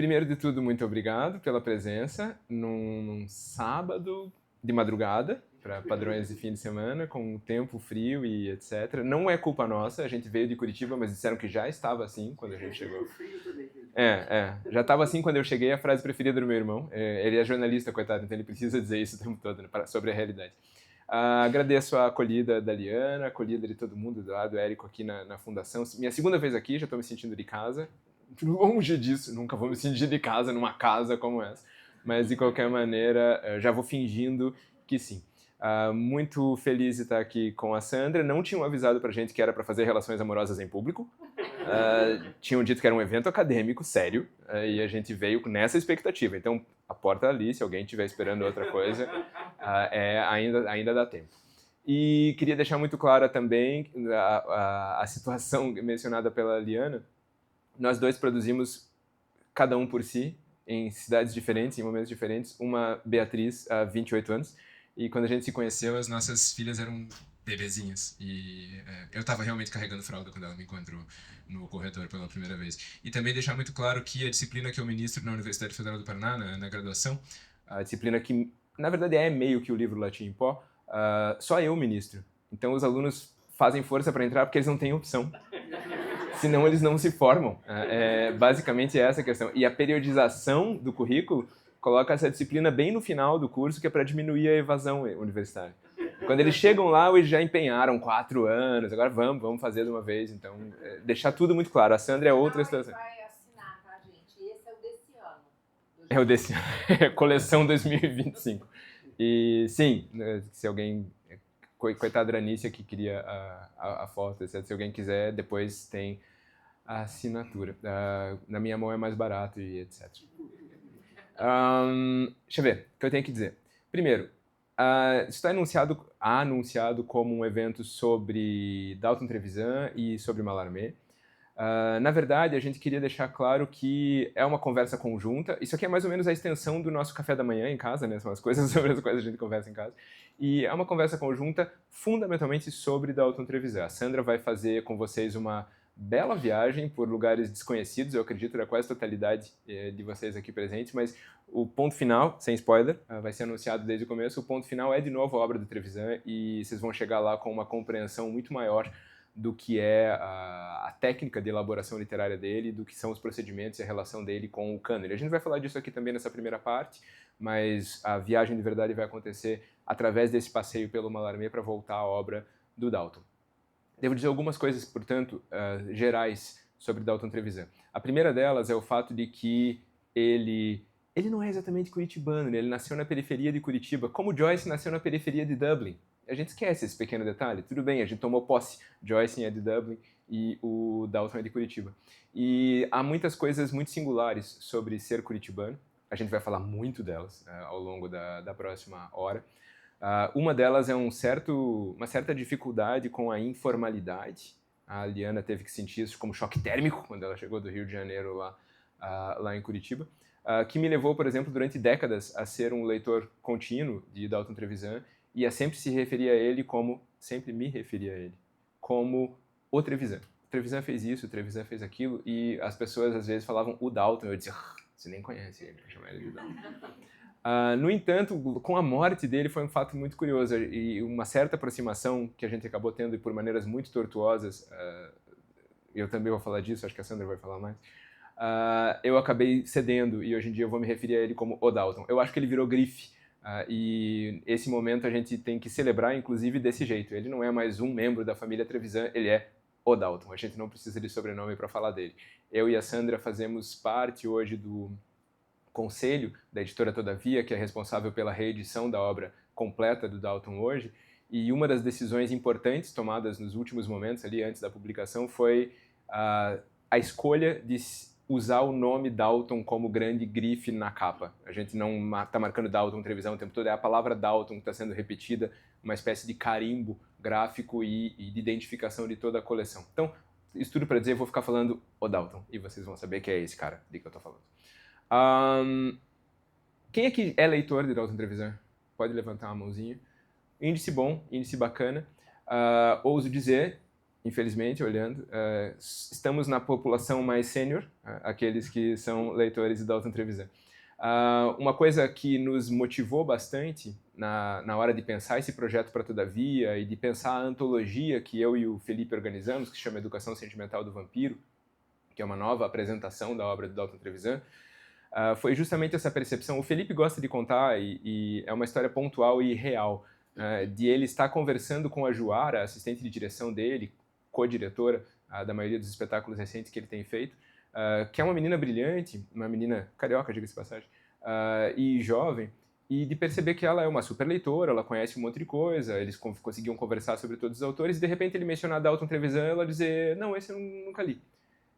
Primeiro de tudo, muito obrigado pela presença num sábado de madrugada, para padrões de fim de semana, com tempo frio e etc. Não é culpa nossa, a gente veio de Curitiba, mas disseram que já estava assim quando a gente chegou. Já estava assim quando eu cheguei, a frase preferida do meu irmão. Ele é jornalista, coitado, então ele precisa dizer isso o tempo todo, né, sobre a realidade. Agradeço a acolhida da Liana, a acolhida de todo mundo, do Érico aqui na fundação. Minha segunda vez aqui, já estou me sentindo de casa. Longe disso, nunca vou me sentir de casa numa casa como essa. Mas, de qualquer maneira, já vou fingindo que sim. Muito feliz de estar aqui com a Sandra. Não tinham avisado pra gente que era para fazer relações amorosas em público. Tinham dito que era um evento acadêmico, sério, e a gente veio nessa expectativa. Então, a porta ali, se alguém estiver esperando outra coisa, ainda dá tempo. E queria deixar muito clara também a situação mencionada pela Liana. Nós dois produzimos, cada um por si, em cidades diferentes, em momentos diferentes, uma Beatriz há 28 anos. E quando a gente se conheceu, as nossas filhas eram bebezinhas. E eu estava realmente carregando fralda quando ela me encontrou no corredor pela primeira vez. E também deixar muito claro que a disciplina que eu ministro na Universidade Federal do Paraná, na graduação, a disciplina que, na verdade, é meio que o livro Latim em Pó, só eu ministro. Então os alunos fazem força para entrar porque eles não têm opção. Senão eles não se formam. Basicamente é essa a questão. E a periodização do currículo coloca essa disciplina bem no final do curso, que é para diminuir a evasão universitária. Quando eles chegam lá, eles já empenharam 4 anos, agora vamos fazer de uma vez. Então, deixar tudo muito claro. A Sandra é outra situação. Vai assinar, tá, gente? Esse é o desse ano. É o desse ano. Coleção 2025. E sim, se alguém... Coitada da Anícia que queria a foto, etc. Se alguém quiser, depois tem a assinatura. Na minha mão é mais barato e etc. Deixa eu ver, o que eu tenho que dizer. Primeiro, isso está anunciado como um evento sobre Dalton Trevisan e sobre Mallarmé. Na verdade, a gente queria deixar claro que é uma conversa conjunta. Isso aqui é mais ou menos a extensão do nosso café da manhã em casa, né? São as coisas sobre as quais a gente conversa em casa. E é uma conversa conjunta fundamentalmente sobre Dalton Trevisan. A Sandra vai fazer com vocês uma bela viagem por lugares desconhecidos, eu acredito, da quase totalidade de vocês aqui presentes, mas o ponto final, sem spoiler, vai ser anunciado desde o começo, o ponto final é de novo a obra do Trevisan e vocês vão chegar lá com uma compreensão muito maior do que é a técnica de elaboração literária dele, do que são os procedimentos e a relação dele com o cânone. A gente vai falar disso aqui também nessa primeira parte, mas a viagem de verdade vai acontecer através desse passeio pelo Mallarmé para voltar à obra do Dalton. Devo dizer algumas coisas, portanto, gerais sobre Dalton Trevisan. A primeira delas é o fato de que ele não é exatamente curitibano, né? Ele nasceu na periferia de Curitiba, como Joyce nasceu na periferia de Dublin. A gente esquece esse pequeno detalhe. Tudo bem, a gente tomou posse. Joyce é de Dublin e o Dalton é de Curitiba. E há muitas coisas muito singulares sobre ser curitibano. A gente vai falar muito delas ao longo da próxima hora. Uma delas é uma certa dificuldade com a informalidade. A Liana teve que sentir isso como choque térmico quando ela chegou do Rio de Janeiro lá em Curitiba, que me levou, por exemplo, durante décadas a ser um leitor contínuo de Dalton Trevisan e a sempre me referia a ele, como o Trevisan. O Trevisan fez isso, o Trevisan fez aquilo, e as pessoas às vezes falavam o Dalton, eu dizia, você nem conhece ele, vou chamar ele de Dalton. No entanto, com a morte dele foi um fato muito curioso e uma certa aproximação que a gente acabou tendo e por maneiras muito tortuosas, eu também vou falar disso, acho que a Sandra vai falar mais, eu acabei cedendo e hoje em dia eu vou me referir a ele como o Dalton. Eu acho que ele virou grife e esse momento a gente tem que celebrar, inclusive, desse jeito. Ele não é mais um membro da família Trevisan, ele é o Dalton. A gente não precisa de sobrenome para falar dele. Eu e a Sandra fazemos parte hoje do conselho da editora Todavia, que é responsável pela reedição da obra completa do Dalton hoje, e uma das decisões importantes tomadas nos últimos momentos, ali antes da publicação, foi a escolha de usar o nome Dalton como grande grife na capa. A gente não está marcando Dalton Trevisan o tempo todo, é a palavra Dalton que está sendo repetida, uma espécie de carimbo gráfico e de identificação de toda a coleção. Então, isso tudo para dizer, eu vou ficar falando o Dalton, e vocês vão saber que é esse cara de que eu estou falando. Quem aqui é leitor de Dalton Trevisan? Pode levantar uma mãozinha. Índice bom, índice bacana. Ouso dizer, infelizmente, olhando, estamos na população mais sênior, aqueles que são leitores de Dalton Trevisan. Uma coisa que nos motivou bastante na hora de pensar esse projeto para Todavia e de pensar a antologia que eu e o Felipe organizamos, que se chama Educação Sentimental do Vampiro, que é uma nova apresentação da obra do Dalton Trevisan, foi justamente essa percepção. O Felipe gosta de contar, e é uma história pontual e real, de ele estar conversando com a Juara, assistente de direção dele, co-diretora da maioria dos espetáculos recentes que ele tem feito, que é uma menina brilhante, uma menina carioca, diga-se de passagem, e jovem, e de perceber que ela é uma super leitora, ela conhece um monte de coisa, eles conseguiam conversar sobre todos os autores, e de repente ele mencionar Dalton Trevisan, ela dizer, não, esse eu nunca li.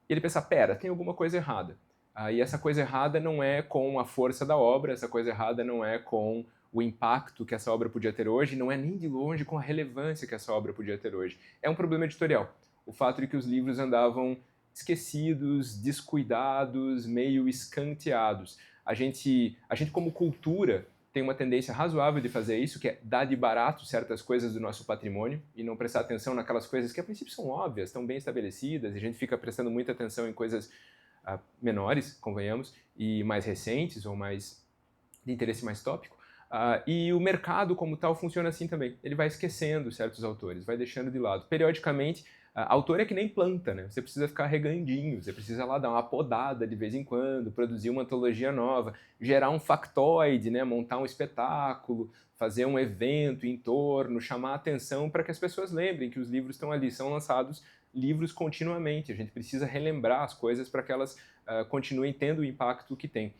E ele pensa, pera, tem alguma coisa errada. E essa coisa errada não é com a força da obra, essa coisa errada não é com o impacto que essa obra podia ter hoje, não é nem de longe com a relevância que essa obra podia ter hoje. É um problema editorial. O fato de que os livros andavam esquecidos, descuidados, meio escanteados. A gente como cultura, tem uma tendência razoável de fazer isso, que é dar de barato certas coisas do nosso patrimônio e não prestar atenção naquelas coisas que a princípio são óbvias, estão bem estabelecidas, e a gente fica prestando muita atenção em coisas menores, convenhamos, e mais recentes ou mais de interesse mais tópico. E o mercado como tal funciona assim também. Ele vai esquecendo certos autores, vai deixando de lado. Periodicamente, autor é que nem planta, né? Você precisa ficar regandinho, você precisa lá dar uma podada de vez em quando, produzir uma antologia nova, gerar um factoide, né? Montar um espetáculo, fazer um evento em torno, chamar a atenção para que as pessoas lembrem que os livros estão ali, são lançados livros continuamente. A gente precisa relembrar as coisas para que elas continuem tendo o impacto que tem.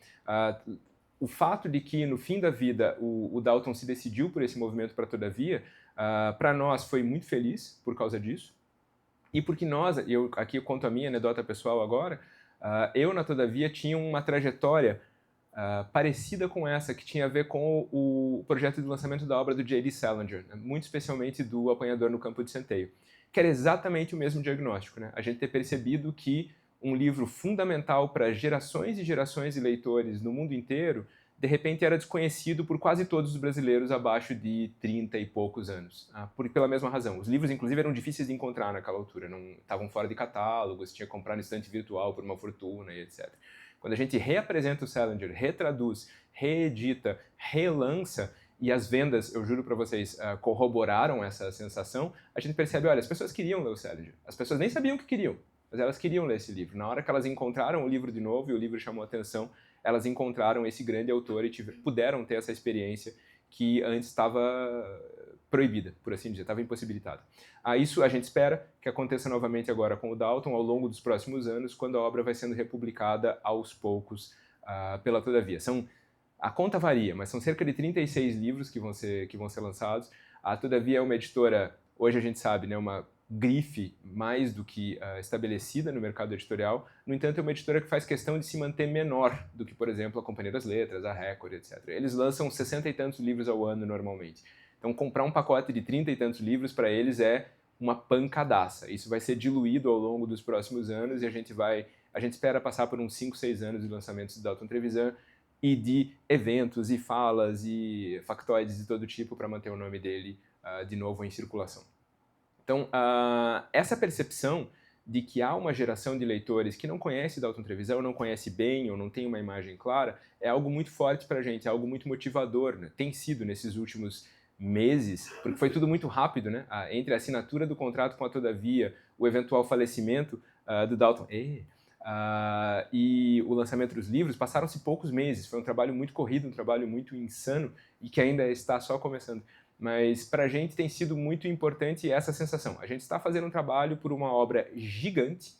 O fato de que, no fim da vida, o Dalton se decidiu por esse movimento para Todavia, para nós foi muito feliz por causa disso. E porque nós, aqui eu conto a minha anedota pessoal agora, eu na Todavia tinha uma trajetória parecida com essa, que tinha a ver com o projeto de lançamento da obra do J.D. Salinger, né? Muito especialmente do Apanhador no Campo de Centeio, que era exatamente o mesmo diagnóstico, né? A gente ter percebido que um livro fundamental para gerações e gerações de leitores no mundo inteiro, de repente era desconhecido por quase todos os brasileiros abaixo de 30 e poucos anos. Pela mesma razão. Os livros, inclusive, eram difíceis de encontrar naquela altura, não estavam fora de catálogo, você tinha que comprar no estante virtual por uma fortuna e etc. Quando a gente reapresenta o Salinger, retraduz, reedita, relança, e as vendas, eu juro para vocês, corroboraram essa sensação, a gente percebe, olha, as pessoas queriam ler o Salinger. As pessoas nem sabiam o que queriam, mas elas queriam ler esse livro. Na hora que elas encontraram o livro de novo e o livro chamou a atenção, elas encontraram esse grande autor e puderam ter essa experiência que antes estava proibida, por assim dizer, estava impossibilitada. Isso a gente espera que aconteça novamente agora com o Dalton ao longo dos próximos anos, quando a obra vai sendo republicada aos poucos pela Todavia. A conta varia, mas são cerca de 36 livros que vão ser lançados. A Todavia é uma editora, hoje a gente sabe, né, uma grife mais do que estabelecida no mercado editorial. No entanto, é uma editora que faz questão de se manter menor do que, por exemplo, a Companhia das Letras, a Record, etc. Eles lançam 60 e tantos livros ao ano normalmente. Então, comprar um pacote de 30 e tantos livros para eles é uma pancadaça. Isso vai ser diluído ao longo dos próximos anos e a gente espera passar por uns 5, 6 anos de lançamentos de Dalton Trevisan e de eventos e falas e factoides de todo tipo para manter o nome dele de novo em circulação. Então, essa percepção de que há uma geração de leitores que não conhece Dalton Trevisan, ou não conhece bem, ou não tem uma imagem clara, é algo muito forte para a gente, é algo muito motivador, né? Tem sido nesses últimos meses, porque foi tudo muito rápido, né? Entre a assinatura do contrato com a Todavia, o eventual falecimento do Dalton e o lançamento dos livros, passaram-se poucos meses. Foi um trabalho muito corrido, um trabalho muito insano e que ainda está só começando. Mas para a gente tem sido muito importante essa sensação. A gente está fazendo um trabalho por uma obra gigante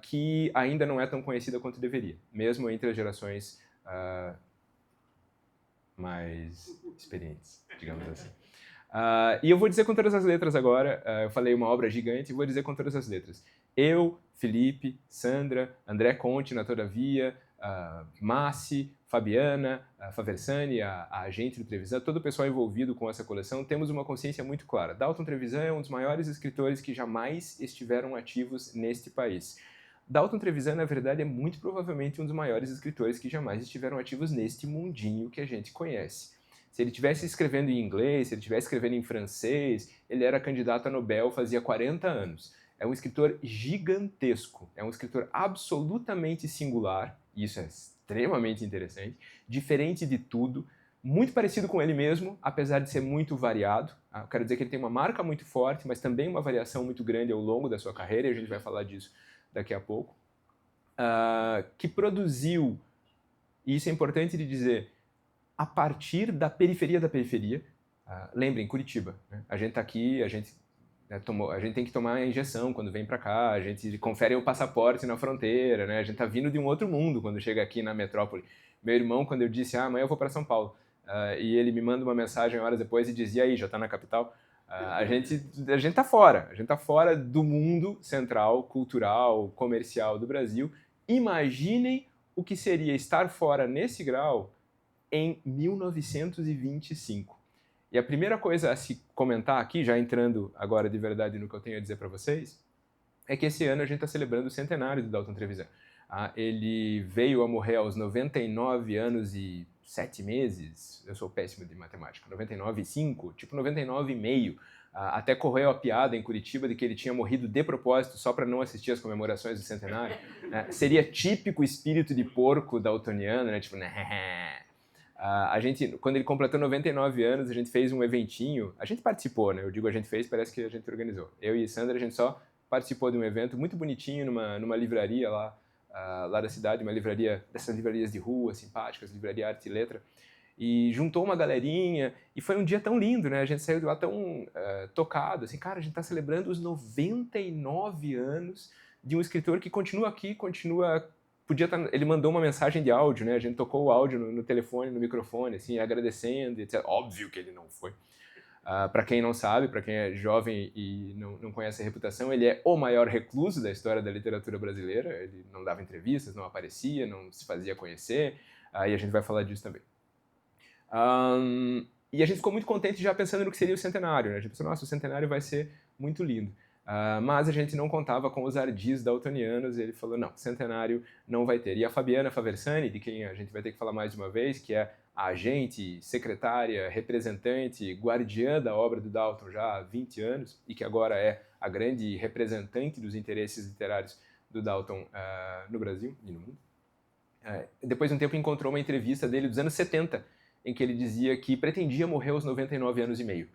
que ainda não é tão conhecida quanto deveria, mesmo entre as gerações mais experientes, digamos assim. E eu vou dizer com todas as letras agora, eu falei uma obra gigante, e vou dizer com todas as letras. Eu, Felipe, Sandra, André Conte na Todavia, Massi, Fabiana, Faversani, a agente do Trevisan, todo o pessoal envolvido com essa coleção, temos uma consciência muito clara. Dalton Trevisan é um dos maiores escritores que jamais estiveram ativos neste país. Dalton Trevisan, na verdade, é muito provavelmente um dos maiores escritores que jamais estiveram ativos neste mundinho que a gente conhece. Se ele estivesse escrevendo em inglês, se ele estivesse escrevendo em francês, ele era candidato a Nobel fazia 40 anos. É um escritor gigantesco, é um escritor absolutamente singular, e isso é extremamente interessante, diferente de tudo, muito parecido com ele mesmo, apesar de ser muito variado. Eu quero dizer que ele tem uma marca muito forte, mas também uma variação muito grande ao longo da sua carreira, e a gente vai falar disso daqui a pouco. Que produziu, e isso é importante de dizer, a partir da periferia da periferia. Lembrem, Curitiba, né? A gente está aqui, a gente tem que tomar a injeção quando vem para cá, a gente confere o passaporte na fronteira, né? A gente está vindo de um outro mundo quando chega aqui na metrópole. Meu irmão, quando eu disse, amanhã eu vou para São Paulo, e ele me manda uma mensagem horas depois e dizia, aí, já está na capital? A gente está fora, a gente está fora do mundo central, cultural, comercial do Brasil. Imaginem o que seria estar fora nesse grau em 1925. E a primeira coisa a se comentar aqui, já entrando agora de verdade no que eu tenho a dizer para vocês, é que esse ano a gente está celebrando o centenário do Dalton Trevisan. Ele veio a morrer aos 99 anos e 7 meses, eu sou péssimo de matemática, 99 e 5, tipo 99 e meio. Até correu a piada em Curitiba de que ele tinha morrido de propósito só para não assistir às comemorações do centenário. Seria típico espírito de porco daltoniano, né? Tipo, né? A gente, quando ele completou 99 anos, a gente fez um eventinho, a gente participou, né? Eu digo a gente fez, parece que a gente organizou. Eu e Sandra, a gente só participou de um evento muito bonitinho numa livraria lá da cidade, uma livraria, dessas livrarias de rua, simpáticas, livraria Arte e Letra, e juntou uma galerinha, e foi um dia tão lindo, né? A gente saiu de lá tão tocado, assim, cara, a gente está celebrando os 99 anos de um escritor que continua aqui, continua... Ele mandou uma mensagem de áudio, né? A gente tocou o áudio no telefone, no microfone, assim, agradecendo, etc. Óbvio que ele não foi. Para quem não sabe, para quem é jovem e não conhece a reputação, ele é o maior recluso da história da literatura brasileira. Ele não dava entrevistas, não aparecia, não se fazia conhecer, e a gente vai falar disso também. E a gente ficou muito contente já pensando no que seria o centenário, né? A gente pensou, nossa, o centenário vai ser muito lindo. Mas a gente não contava com os ardis daltonianos, e ele falou, não, centenário não vai ter. E a Fabiana Faversani, de quem a gente vai ter que falar mais de uma vez, que é a agente, secretária, representante, guardiã da obra do Dalton já há 20 anos, e que agora é a grande representante dos interesses literários do Dalton no Brasil e no mundo. Depois de um tempo encontrou uma entrevista dele dos anos 70, em que ele dizia que pretendia morrer aos 99 anos e meio.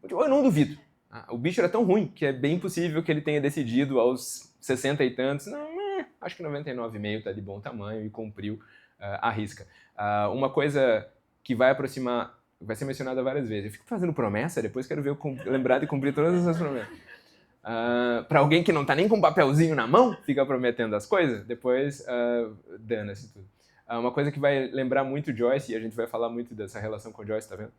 Eu não duvido. O bicho era tão ruim que é bem possível que ele tenha decidido aos 60 e tantos, não, acho que 99,5 está de bom tamanho e cumpriu a risca. Uma coisa que vai aproximar, vai ser mencionada várias vezes, eu fico fazendo promessa, depois quero ver eu lembrar de cumprir todas essas promessas. Para alguém que não está nem com um papelzinho na mão, fica prometendo as coisas, depois dana-se tudo. Uma coisa que vai lembrar muito Joyce, e a gente vai falar muito dessa relação com Joyce, tá vendo?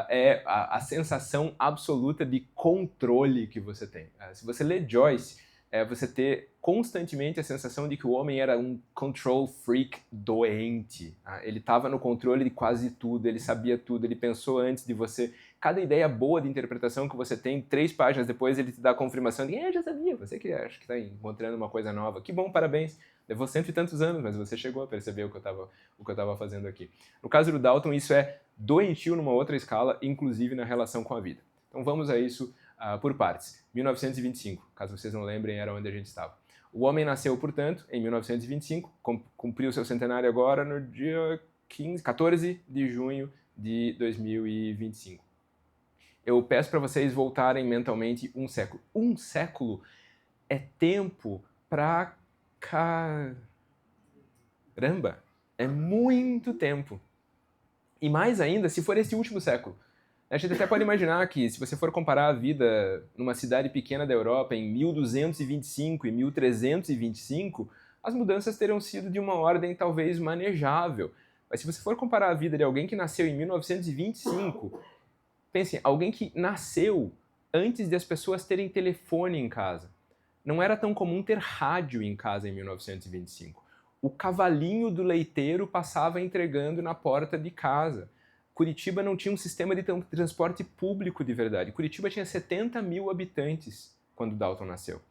É a sensação absoluta de controle que você tem. Se você lê Joyce, você ter constantemente a sensação de que o homem era um control freak doente. Ele estava no controle de quase tudo, ele sabia tudo, ele pensou antes de você. Cada ideia boa de interpretação que você tem, 3 páginas depois ele te dá a confirmação de já sabia, você que acha que está encontrando uma coisa nova. Que bom, parabéns. Levou 100 e tantos anos, mas você chegou a perceber o que eu estava fazendo aqui. No caso do Dalton, isso é doentio numa outra escala, inclusive na relação com a vida. Então vamos a isso por partes. 1925, caso vocês não lembrem, era onde a gente estava. O homem nasceu, portanto, em 1925, cumpriu seu centenário agora no dia 14 de junho de 2025. Eu peço para vocês voltarem mentalmente um século. Um século é tempo pra caramba. É muito tempo. E mais ainda, se for esse último século. A gente até pode imaginar que, se você for comparar a vida numa cidade pequena da Europa em 1225 e 1325, as mudanças terão sido de uma ordem talvez manejável. Mas se você for comparar a vida de alguém que nasceu em 1925, pensem, alguém que nasceu antes de as pessoas terem telefone em casa. Não era tão comum ter rádio em casa em 1925. O cavalinho do leiteiro passava entregando na porta de casa. Curitiba não tinha um sistema de transporte público de verdade. Curitiba tinha 70 mil habitantes quando Dalton nasceu.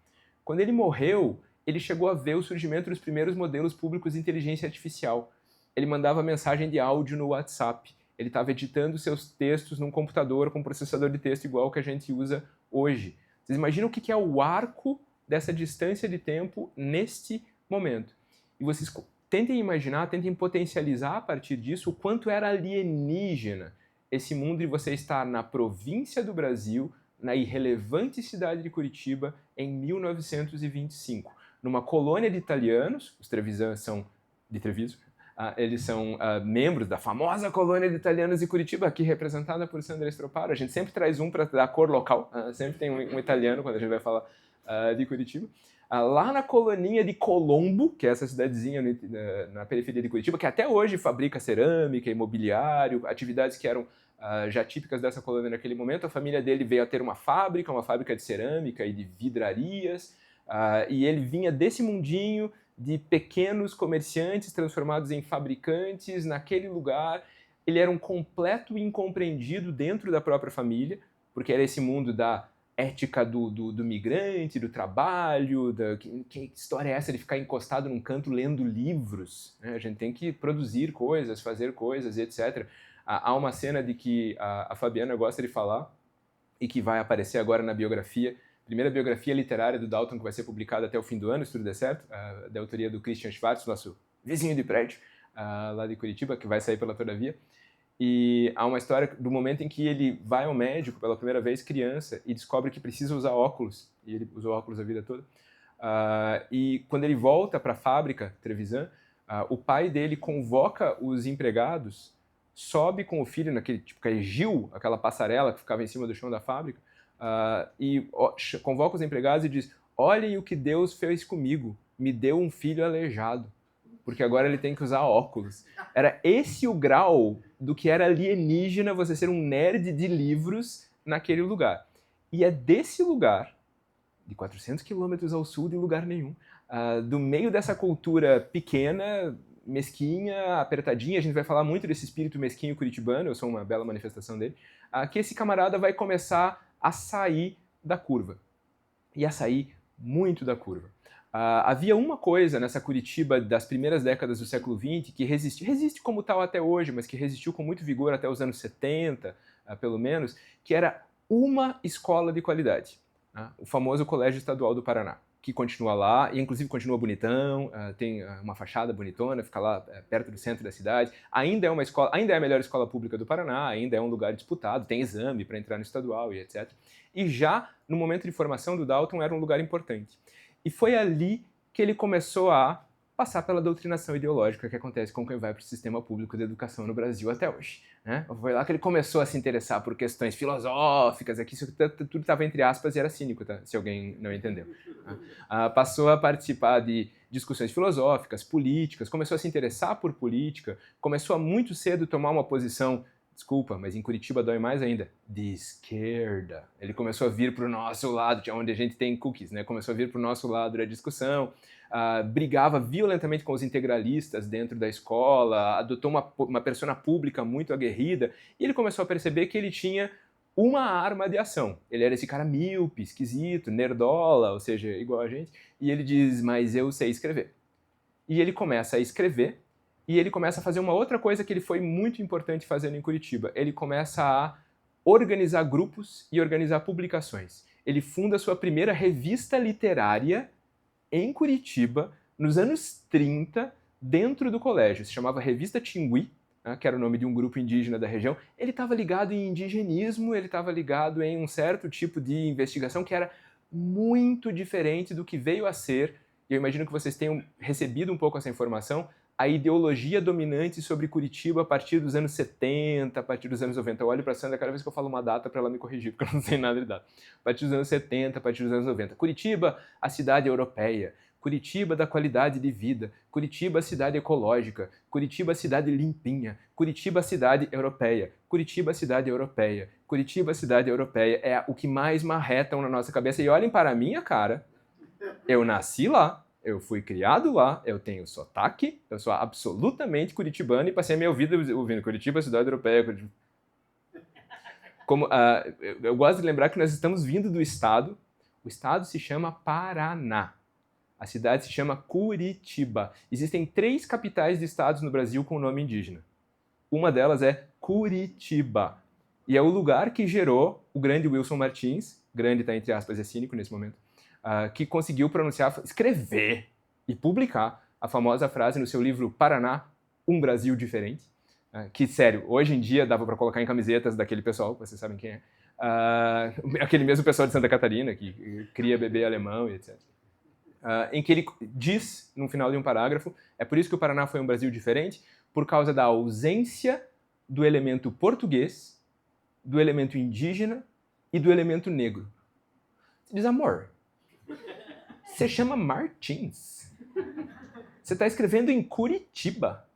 Quando ele morreu, ele chegou a ver o surgimento dos primeiros modelos públicos de inteligência artificial. Ele mandava mensagem de áudio no WhatsApp. Ele estava editando seus textos num computador com processador de texto igual que a gente usa hoje. Vocês imaginam o que é o arco dessa distância de tempo neste momento? E vocês tentem imaginar, tentem potencializar a partir disso o quanto era alienígena esse mundo de você estar na província do Brasil, na irrelevante cidade de Curitiba, em 1925, numa colônia de italianos. Os Trevisan são de Treviso. Eles são membros da famosa colônia de italianos de Curitiba, aqui representada por Sandra Estroparo. A gente sempre traz um para dar cor local, sempre tem um italiano quando a gente vai falar de Curitiba. Lá na coloninha de Colombo, que é essa cidadezinha na periferia de Curitiba, que até hoje fabrica cerâmica, imobiliário, atividades que eram já típicas dessa colônia naquele momento. A família dele veio a ter uma fábrica de cerâmica e de vidrarias, e ele vinha desse mundinho de pequenos comerciantes transformados em fabricantes naquele lugar. Ele era um completo incompreendido dentro da própria família, porque era esse mundo da ética do migrante, do trabalho, que história é essa de ficar encostado num canto lendo livros? Né? A gente tem que produzir coisas, fazer coisas, etc. Há uma cena de que a Fabiana gosta de falar e que vai aparecer agora na biografia, primeira biografia literária do Dalton, que vai ser publicada até o fim do ano, se tudo der certo, da autoria do Christian Schwartz, nosso vizinho de prédio, lá de Curitiba, que vai sair pela Todavia. E há uma história do momento em que ele vai ao médico pela primeira vez, criança, e descobre que precisa usar óculos, e ele usou óculos a vida toda. E quando ele volta para a fábrica, Trevisan, o pai dele convoca os empregados, sobe com o filho naquele tipo Gil, aquela passarela que ficava em cima do chão da fábrica, e convoca os empregados e diz: olhem o que Deus fez comigo, me deu um filho aleijado, porque agora ele tem que usar óculos. Era esse o grau do que era alienígena você ser um nerd de livros naquele lugar. E é desse lugar, de 400 quilômetros ao sul de lugar nenhum, do meio dessa cultura pequena, mesquinha, apertadinha, a gente vai falar muito desse espírito mesquinho curitibano, eu sou uma bela manifestação dele, que esse camarada vai começar a sair da curva. E a sair muito da curva. Havia uma coisa nessa Curitiba das primeiras décadas do século XX que resiste como tal até hoje, mas que resistiu com muito vigor até os anos 70, pelo menos, que era uma escola de qualidade. O famoso Colégio Estadual do Paraná, que continua lá, e inclusive continua bonitão, tem uma fachada bonitona, fica lá perto do centro da cidade. Ainda é uma escola, ainda é a melhor escola pública do Paraná, ainda é um lugar disputado, tem exame para entrar no estadual e etc. E já no momento de formação do Dalton era um lugar importante. E foi ali que ele começou a passar pela doutrinação ideológica que acontece com quem vai para o sistema público de educação no Brasil até hoje. Né? Foi lá que ele começou a se interessar por questões filosóficas, aqui isso tudo estava entre aspas e era cínico, tá? Se alguém não entendeu. Passou a participar de discussões filosóficas, políticas, começou a se interessar por política, começou a muito cedo tomar uma posição, desculpa, mas em Curitiba dói mais ainda, de esquerda. Ele começou a vir para o nosso lado, onde a gente tem cookies, né? Começou a vir para o nosso lado da discussão, brigava violentamente com os integralistas dentro da escola, adotou uma persona pública muito aguerrida, e ele começou a perceber que ele tinha uma arma de ação. Ele era esse cara míope, esquisito, nerdola, ou seja, igual a gente, e ele diz: mas eu sei escrever. E ele começa a escrever, e ele começa a fazer uma outra coisa que ele foi muito importante fazendo em Curitiba. Ele começa a organizar grupos e organizar publicações. Ele funda sua primeira revista literária em Curitiba, nos anos 30, dentro do colégio. Se chamava Revista Tingui, que era o nome de um grupo indígena da região. Ele estava ligado em indigenismo, ele estava ligado em um certo tipo de investigação que era muito diferente do que veio a ser, e eu imagino que vocês tenham recebido um pouco essa informação, a ideologia dominante sobre Curitiba a partir dos anos 70, a partir dos anos 90. Eu olho para a Sandra cada vez que eu falo uma data para ela me corrigir, porque eu não sei nada de data. A partir dos anos 70, a partir dos anos 90. Curitiba, a cidade europeia. Curitiba da qualidade de vida. Curitiba, a cidade ecológica. Curitiba, a cidade limpinha. Curitiba, a cidade europeia. Curitiba, a cidade europeia. Curitiba, a cidade europeia. É o que mais marretam na nossa cabeça. E olhem para a minha cara. Eu nasci lá. Eu fui criado lá, eu tenho sotaque, eu sou absolutamente curitibano e passei a minha vida ouvindo Curitiba, cidade europeia. Curitiba. Eu gosto de lembrar que nós estamos vindo do estado, o estado se chama Paraná, a cidade se chama Curitiba. Existem 3 capitais de estados no Brasil com nome indígena. Uma delas é Curitiba. E é o lugar que gerou o grande Wilson Martins, grande está entre aspas, é cínico nesse momento, que conseguiu pronunciar, escrever e publicar a famosa frase no seu livro Paraná, um Brasil diferente, que, sério, hoje em dia dava para colocar em camisetas daquele pessoal, vocês sabem quem é, aquele mesmo pessoal de Santa Catarina, que cria bebê alemão e etc. Em que ele diz, no final de um parágrafo, é por isso que o Paraná foi um Brasil diferente, por causa da ausência do elemento português, do elemento indígena e do elemento negro. Você diz, amor, você chama Martins. Você está escrevendo em Curitiba.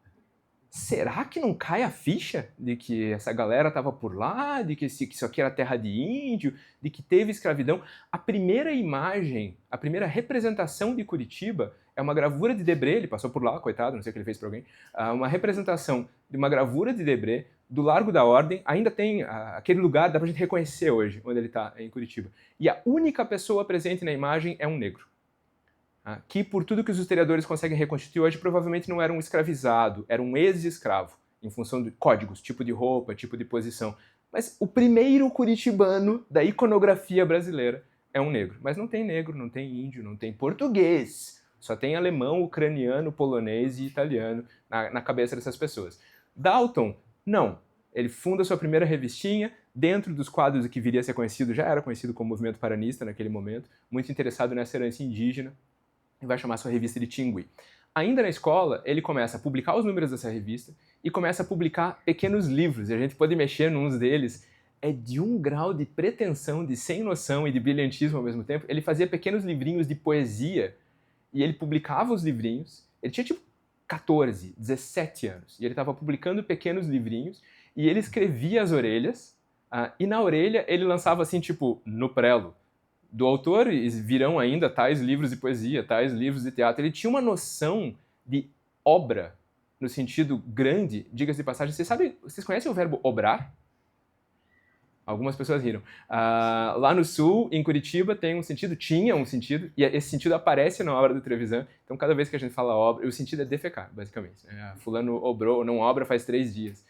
Será que não cai a ficha de que essa galera estava por lá, de que isso aqui era terra de índio, de que teve escravidão? A primeira imagem, a primeira representação de Curitiba é uma gravura de Debré, ele passou por lá, coitado, não sei o que ele fez para alguém, uma representação de uma gravura de Debré do Largo da Ordem, ainda tem aquele lugar, dá pra gente reconhecer hoje, onde ele está, em Curitiba. E a única pessoa presente na imagem é um negro. Que, por tudo que os historiadores conseguem reconstituir hoje, provavelmente não era um escravizado, era um ex-escravo, em função de códigos, tipo de roupa, tipo de posição. Mas o primeiro curitibano da iconografia brasileira é um negro. Mas não tem negro, não tem índio, não tem português. Só tem alemão, ucraniano, polonês e italiano na cabeça dessas pessoas. Dalton, não. Ele funda sua primeira revistinha, dentro dos quadros que viria a ser conhecido, já era conhecido como movimento paranista naquele momento, muito interessado nessa herança indígena, e vai chamar sua revista de Tingui. Ainda na escola, ele começa a publicar os números dessa revista e começa a publicar pequenos livros, e a gente pode mexer nos deles. É de um grau de pretensão, de sem noção e de brilhantismo ao mesmo tempo. Ele fazia pequenos livrinhos de poesia e ele publicava os livrinhos. Ele tinha tipo 14, 17 anos e ele estava publicando pequenos livrinhos e ele escrevia as orelhas e na orelha ele lançava assim tipo, no prelo do autor virão ainda tais livros de poesia, tais livros de teatro. Ele tinha uma noção de obra, no sentido grande, diga-se de passagem. Vocês conhecem o verbo obrar? Algumas pessoas riram. Lá no sul, em Curitiba, tinha um sentido, e esse sentido aparece na obra do Trevisan. Então, cada vez que a gente fala obra, o sentido é defecar, basicamente. Fulano obrou, não obra faz 3 dias.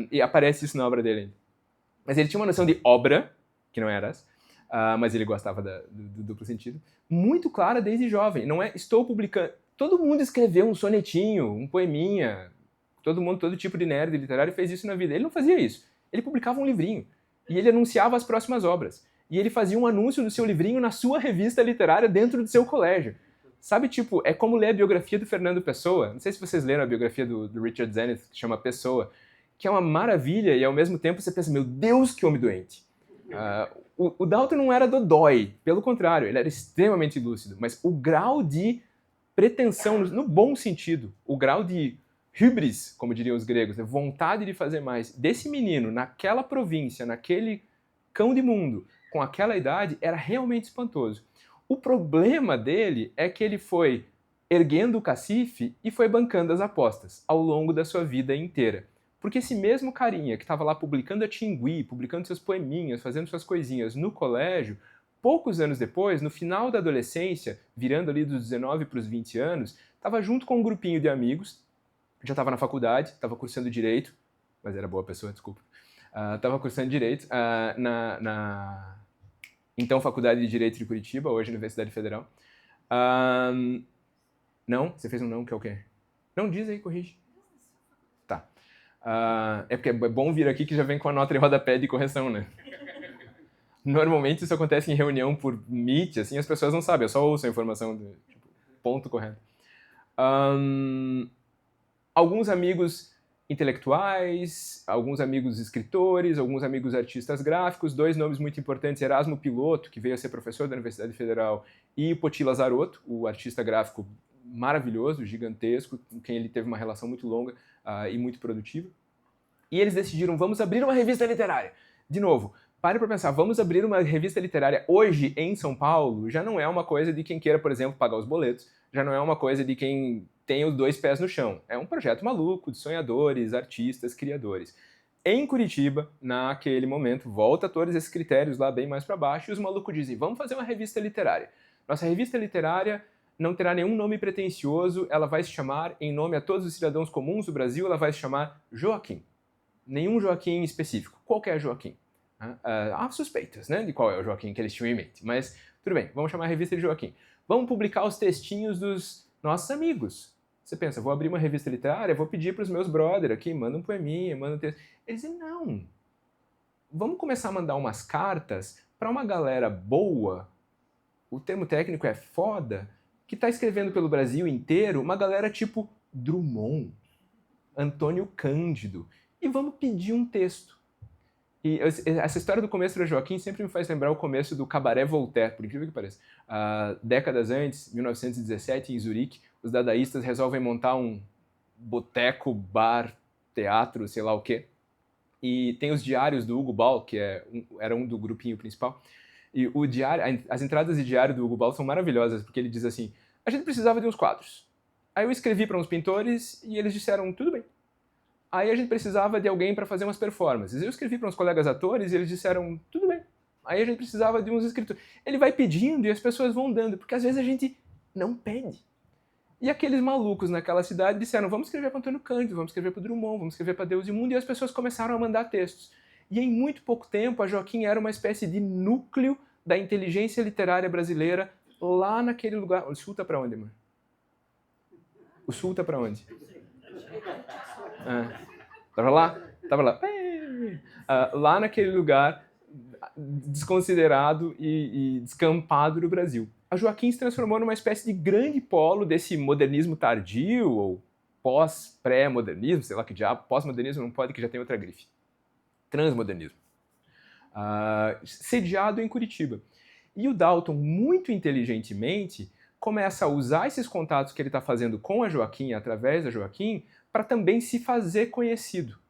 E aparece isso na obra dele. Mas ele tinha uma noção de obra, que não era essa, mas ele gostava do duplo sentido, muito clara desde jovem. Não é, estou publicando... Todo mundo escreveu um sonetinho, um poeminha. Todo tipo de nerd literário fez isso na vida. Ele não fazia isso. Ele publicava um livrinho. E ele anunciava as próximas obras. E ele fazia um anúncio do seu livrinho na sua revista literária dentro do seu colégio. Sabe, tipo, é como ler a biografia do Fernando Pessoa. Não sei se vocês leram a biografia do Richard Zenith, que chama Pessoa, que é uma maravilha e ao mesmo tempo você pensa, meu Deus, que homem doente. O Dalton não era dodói, pelo contrário, ele era extremamente lúcido, mas o grau de pretensão, no bom sentido, o grau de hybris, como diriam os gregos, né, vontade de fazer mais, desse menino, naquela província, naquele cão de mundo, com aquela idade, era realmente espantoso. O problema dele é que ele foi erguendo o cacife e foi bancando as apostas ao longo da sua vida inteira. Porque esse mesmo carinha que estava lá publicando a Tingui, publicando seus poeminhas, fazendo suas coisinhas no colégio, poucos anos depois, no final da adolescência, virando ali dos 19 para os 20 anos, estava junto com um grupinho de amigos, já estava na faculdade, estava cursando Direito, mas era boa pessoa, desculpa, estava cursando Direito na então Faculdade de Direito de Curitiba, hoje Universidade Federal. Não? Você fez um não, que é o quê? Não, diz aí, corrige. Tá. É porque é bom vir aqui que já vem com a nota de rodapé de correção, né? Normalmente isso acontece em reunião por Meet, assim, as pessoas não sabem, eu só ouço a informação do tipo, ponto correto. Alguns amigos intelectuais, alguns amigos escritores, alguns amigos artistas gráficos, 2 nomes muito importantes, Erasmo Piloto, que veio a ser professor da Universidade Federal, e Poti Lazarotto, o artista gráfico maravilhoso, gigantesco, com quem ele teve uma relação muito longa e muito produtiva. E eles decidiram, vamos abrir uma revista literária. De novo, pare para pensar, vamos abrir uma revista literária hoje em São Paulo, já não é uma coisa de quem queira, por exemplo, pagar os boletos, já não é uma coisa de quem tem os 2 pés no chão. É um projeto maluco de sonhadores, artistas, criadores. Em Curitiba, naquele momento, volta todos esses critérios lá bem mais para baixo e os malucos dizem, vamos fazer uma revista literária. Nossa revista literária não terá nenhum nome pretensioso, ela vai se chamar, em nome a todos os cidadãos comuns do Brasil, ela vai se chamar Joaquim. Nenhum Joaquim específico, qualquer Joaquim. Há suspeitas, né, de qual é o Joaquim que eles tinham em mente, mas tudo bem, vamos chamar a revista de Joaquim. Vamos publicar os textinhos dos nossos amigos. Você pensa, vou abrir uma revista literária, vou pedir para os meus brothers aqui, manda um poeminha, manda um texto. Eles dizem, não. Vamos começar a mandar umas cartas para uma galera boa, o termo técnico é foda, que está escrevendo pelo Brasil inteiro, uma galera tipo Drummond, Antônio Cândido, e vamos pedir um texto. E essa história do começo da Joaquim sempre me faz lembrar o começo do Cabaré Voltaire, por incrível que pareça. Décadas antes, 1917, em Zurique, os dadaístas resolvem montar um boteco, bar, teatro, sei lá o quê. E tem os diários do Hugo Ball, que era um do grupinho principal. E o diário, as entradas de diário do Hugo Ball são maravilhosas, porque ele diz assim, a gente precisava de uns quadros. Aí eu escrevi para uns pintores e eles disseram, tudo bem. Aí a gente precisava de alguém para fazer umas performances. Eu escrevi para uns colegas atores e eles disseram, tudo bem. Aí a gente precisava de uns escritores. Ele vai pedindo e as pessoas vão dando, porque às vezes a gente não pede. E aqueles malucos naquela cidade disseram, vamos escrever para Antônio Cândido, vamos escrever para Drummond, vamos escrever para Deus e Mundo, e as pessoas começaram a mandar textos. E em muito pouco tempo, a Joaquim era uma espécie de núcleo da inteligência literária brasileira lá naquele lugar. O Sul tá para onde, mano? O Sul tá para onde? Tava lá? Tava lá. Lá naquele lugar desconsiderado e descampado do Brasil. A Joaquim se transformou numa espécie de grande polo desse modernismo tardio, ou pós-pré-modernismo, sei lá que diabo, pós-modernismo não pode, que já tem outra grife. Transmodernismo. Sediado em Curitiba. E o Dalton, muito inteligentemente, começa a usar esses contatos que ele está fazendo com a Joaquim, através da Joaquim, para também se fazer conhecido.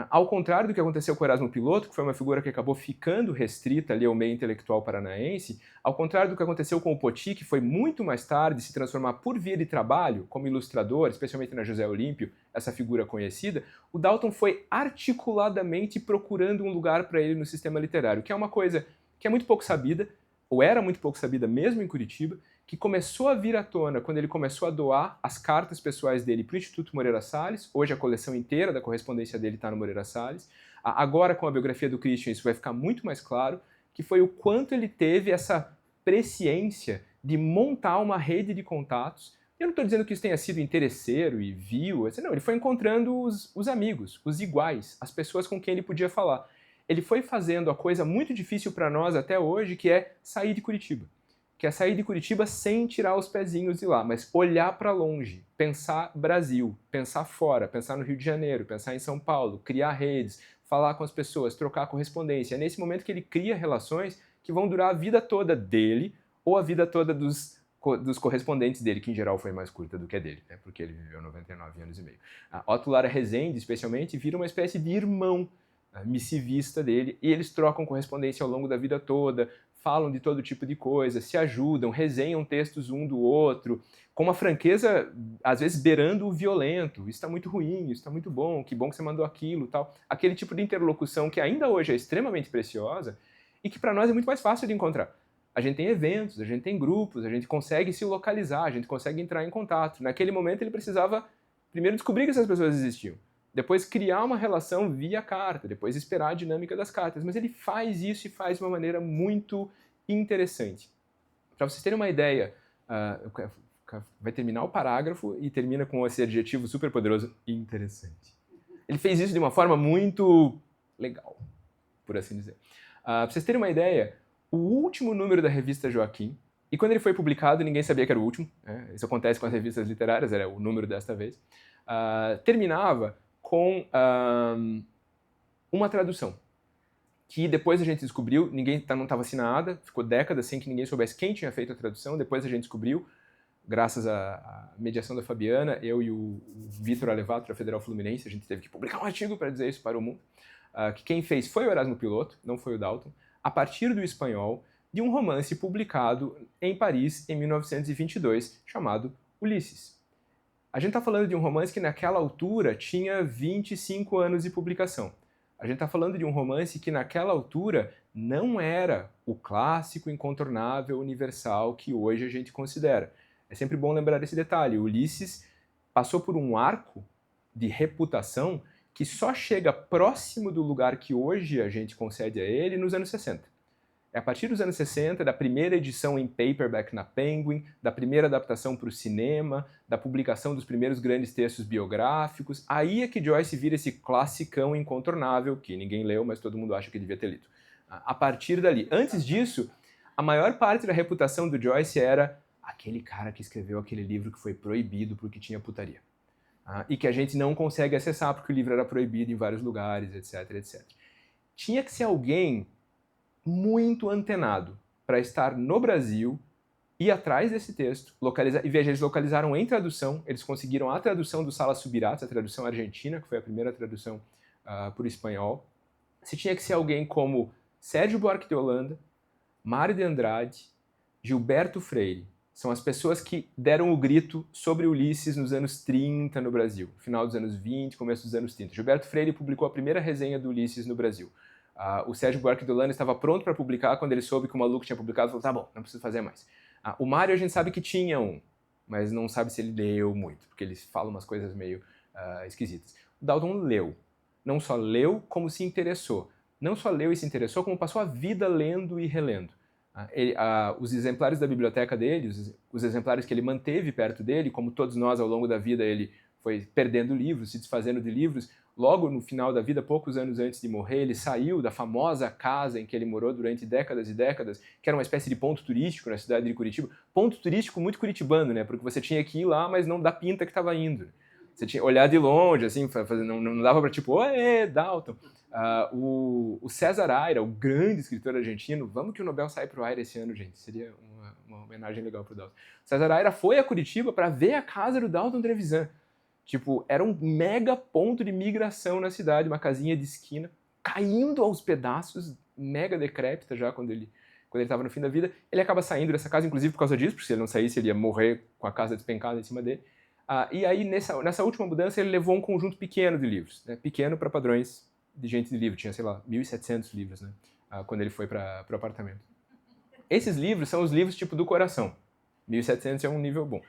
Ao contrário do que aconteceu com o Erasmo Piloto, que foi uma figura que acabou ficando restrita ali ao meio intelectual paranaense, ao contrário do que aconteceu com o Poti, que foi muito mais tarde se transformar por via de trabalho, como ilustrador, especialmente na José Olímpio, essa figura conhecida, o Dalton foi articuladamente procurando um lugar para ele no sistema literário, que é uma coisa que é muito pouco sabida, ou era muito pouco sabida mesmo em Curitiba, que começou a vir à tona quando ele começou a doar as cartas pessoais dele para o Instituto Moreira Salles. Hoje a coleção inteira da correspondência dele está no Moreira Salles. Agora, com a biografia do Christian, isso vai ficar muito mais claro, que foi o quanto ele teve essa presciência de montar uma rede de contatos. Eu não estou dizendo que isso tenha sido interesseiro e vil, não, ele foi encontrando os amigos, os iguais, as pessoas com quem ele podia falar. Ele foi fazendo a coisa muito difícil para nós até hoje, que é sair de Curitiba. Que é sair de Curitiba sem tirar os pezinhos de lá, mas olhar para longe, pensar Brasil, pensar fora, pensar no Rio de Janeiro, pensar em São Paulo, criar redes, falar com as pessoas, trocar correspondência. É nesse momento que ele cria relações que vão durar a vida toda dele ou a vida toda dos correspondentes dele, que em geral foi mais curta do que a dele, né? Porque ele viveu 99 anos e meio. Otto Lara Rezende, especialmente, vira uma espécie de irmão missivista dele, e eles trocam correspondência ao longo da vida toda, falam de todo tipo de coisa, se ajudam, resenham textos um do outro, com uma franqueza, às vezes, beirando o violento. Isso está muito ruim, isso está muito bom, que bom que você mandou aquilo, tal. Aquele tipo de interlocução que ainda hoje é extremamente preciosa e que para nós é muito mais fácil de encontrar. A gente tem eventos, a gente tem grupos, a gente consegue se localizar, a gente consegue entrar em contato. Naquele momento ele precisava primeiro descobrir que essas pessoas existiam, depois criar uma relação via carta, depois esperar a dinâmica das cartas. Mas ele faz isso e faz de uma maneira muito interessante. Para vocês terem uma ideia, vai terminar o parágrafo e termina com esse adjetivo super poderoso, interessante. Ele fez isso de uma forma muito legal, por assim dizer. Para vocês terem uma ideia, o último número da revista Joaquim, e quando ele foi publicado ninguém sabia que era o último, né? Isso acontece com as revistas literárias, era o número desta vez, terminava com uma tradução, que depois a gente descobriu, ninguém não estava assinada, ficou décadas sem que ninguém soubesse quem tinha feito a tradução, depois a gente descobriu, graças à mediação da Fabiana, eu e o Vitor Alevato, da Federal Fluminense, a gente teve que publicar um artigo para dizer isso para o mundo, que quem fez foi o Erasmo Piloto, não foi o Dalton, a partir do espanhol, de um romance publicado em Paris em 1922, chamado Ulisses. A gente está falando de um romance que naquela altura tinha 25 anos de publicação. A gente está falando de um romance que naquela altura não era o clássico incontornável universal que hoje a gente considera. É sempre bom lembrar esse detalhe. O Ulisses passou por um arco de reputação que só chega próximo do lugar que hoje a gente concede a ele nos anos 60. É a partir dos anos 60, da primeira edição em paperback na Penguin, da primeira adaptação para o cinema, da publicação dos primeiros grandes textos biográficos, aí é que Joyce vira esse classicão incontornável, que ninguém leu, mas todo mundo acha que devia ter lido. A partir dali. Antes disso, a maior parte da reputação do Joyce era aquele cara que escreveu aquele livro que foi proibido porque tinha putaria. E que a gente não consegue acessar porque o livro era proibido em vários lugares, etc, etc. Tinha que ser alguém muito antenado para estar no Brasil, ir atrás desse texto, localizar, e veja, eles localizaram em tradução, eles conseguiram a tradução do Sala Subirats, a tradução argentina, que foi a primeira tradução por espanhol. Se tinha que ser alguém como Sérgio Buarque de Holanda, Mário de Andrade, Gilberto Freire. São as pessoas que deram o grito sobre Ulisses nos anos 30 no Brasil, final dos anos 20, começo dos anos 30. Gilberto Freire publicou a primeira resenha do Ulisses no Brasil. O Sérgio Buarque de Holanda estava pronto para publicar quando ele soube que o maluco tinha publicado, falou, tá bom, não preciso fazer mais. O Mário a gente sabe que tinha um, mas não sabe se ele leu muito, porque ele fala umas coisas meio esquisitas. O Dalton leu. Não só leu, como se interessou. Não só leu e se interessou, como passou a vida lendo e relendo. Os exemplares da biblioteca dele, os exemplares que ele manteve perto dele, como todos nós ao longo da vida ele foi perdendo livros, se desfazendo de livros, logo no final da vida, poucos anos antes de morrer, ele saiu da famosa casa em que ele morou durante décadas e décadas, que era uma espécie de ponto turístico na cidade de Curitiba. Ponto turístico muito curitibano, né? Porque você tinha que ir lá, mas não dá pinta que estava indo. Você tinha que olhar de longe, assim, não dava para tipo, oi, Dalton. O César Aira, o grande escritor argentino, vamos que o Nobel sai para o Aira esse ano, gente, seria uma homenagem legal para o Dalton. César Aira foi a Curitiba para ver a casa do Dalton Trevisan. Tipo, era um mega ponto de migração na cidade, uma casinha de esquina, caindo aos pedaços, mega decrépita já quando ele estava no fim da vida. Ele acaba saindo dessa casa, inclusive por causa disso, porque se ele não saísse, ele ia morrer com a casa despencada em cima dele. E aí, nessa última mudança, ele levou um conjunto pequeno de livros, né? Pequeno para padrões de gente de livro, tinha, sei lá, 1.700 livros, né? Quando ele foi para o apartamento. Esses livros são os livros tipo do coração. 1.700 é um nível bom.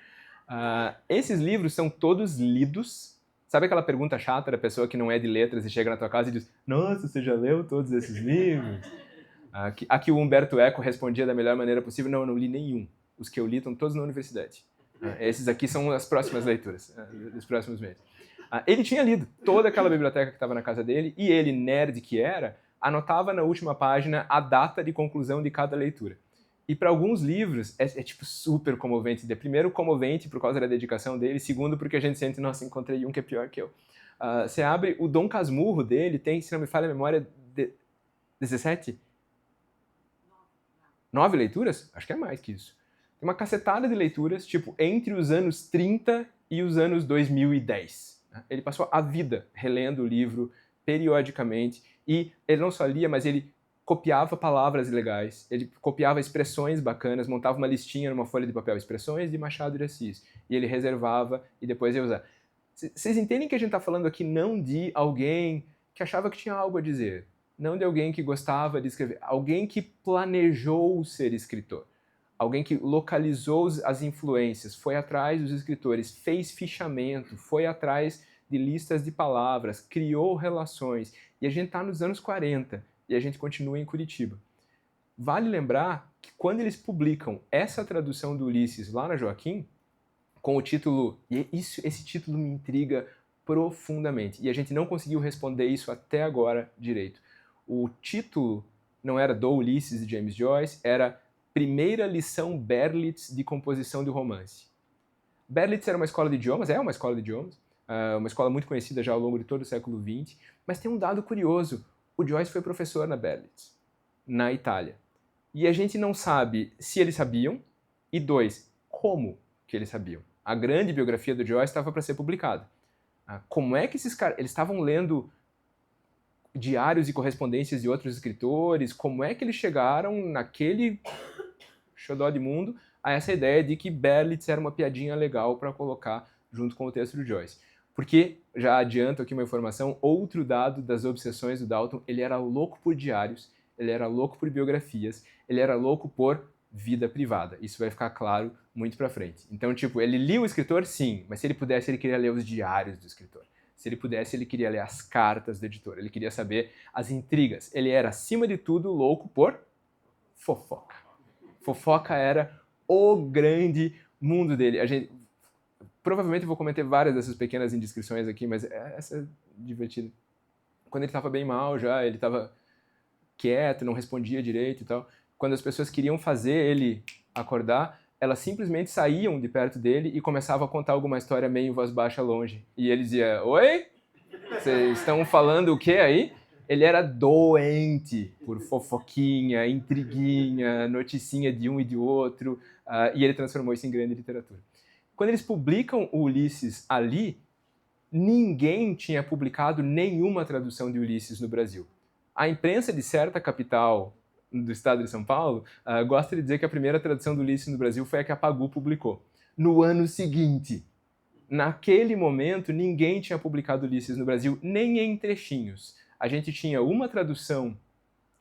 Esses livros são todos lidos. Sabe aquela pergunta chata da pessoa que não é de letras e chega na tua casa e diz, nossa, você já leu todos esses livros? Aqui o Humberto Eco respondia da melhor maneira possível, não, eu não li nenhum. Os que eu li estão todos na universidade. Esses aqui são as próximas leituras, dos próximos meses. Ele tinha lido toda aquela biblioteca que estava na casa dele e ele, nerd que era, anotava na última página a data de conclusão de cada leitura. E para alguns livros é tipo super comovente. Primeiro, comovente por causa da dedicação dele. Segundo, porque a gente sente, nossa, encontrei um que é pior que eu. Você abre o Dom Casmurro dele, tem, se não me falha a memória, 17? 9 leituras? Acho que é mais que isso. Tem uma cacetada de leituras, tipo, entre os anos 30 e os anos 2010. Ele passou a vida relendo o livro periodicamente. E ele não só lia, mas ele copiava palavras legais, ele copiava expressões bacanas, montava uma listinha numa folha de papel, expressões de Machado de Assis, e ele reservava e depois ia usar. Vocês entendem que a gente está falando aqui não de alguém que achava que tinha algo a dizer, não de alguém que gostava de escrever, alguém que planejou ser escritor, alguém que localizou as influências, foi atrás dos escritores, fez fichamento, foi atrás de listas de palavras, criou relações, e a gente está nos anos 40, e a gente continua em Curitiba. Vale lembrar que quando eles publicam essa tradução do Ulisses lá na Joaquim, com o título, e esse título me intriga profundamente, e a gente não conseguiu responder isso até agora direito. O título não era do Ulisses de James Joyce, era Primeira Lição Berlitz de Composição de Romance. Berlitz era uma escola de idiomas, é uma escola de idiomas, uma escola muito conhecida já ao longo de todo o século XX, mas tem um dado curioso. O Joyce foi professor na Berlitz, na Itália. E a gente não sabe se eles sabiam, e 2, como que eles sabiam. A grande biografia do Joyce estava para ser publicada. Como é que esses caras... Eles estavam lendo diários e correspondências de outros escritores? Como é que eles chegaram naquele xodó de mundo a essa ideia de que Berlitz era uma piadinha legal para colocar junto com o texto do Joyce? Porque, já adianto aqui uma informação, outro dado das obsessões do Dalton, ele era louco por diários, ele era louco por biografias, ele era louco por vida privada. Isso vai ficar claro muito pra frente. Então, tipo, ele lia o escritor, sim, mas se ele pudesse, ele queria ler os diários do escritor. Se ele pudesse, ele queria ler as cartas do editor. Ele queria saber as intrigas. Ele era, acima de tudo, louco por fofoca. Fofoca era o grande mundo dele. Provavelmente eu vou cometer várias dessas pequenas indiscrições aqui, mas essa é divertida. Quando ele estava bem mal já, ele estava quieto, não respondia direito e tal. Quando as pessoas queriam fazer ele acordar, elas simplesmente saíam de perto dele e começavam a contar alguma história meio em voz baixa longe. E ele dizia, oi? Vocês estão falando o quê aí? Ele era doente por fofoquinha, intriguinha, noticinha de um e de outro, e ele transformou isso em grande literatura. Quando eles publicam o Ulisses ali, ninguém tinha publicado nenhuma tradução de Ulisses no Brasil. A imprensa de certa capital do estado de São Paulo gosta de dizer que a primeira tradução do Ulisses no Brasil foi a que a Pagu publicou. No ano seguinte, naquele momento, ninguém tinha publicado Ulisses no Brasil, nem em trechinhos. A gente tinha uma tradução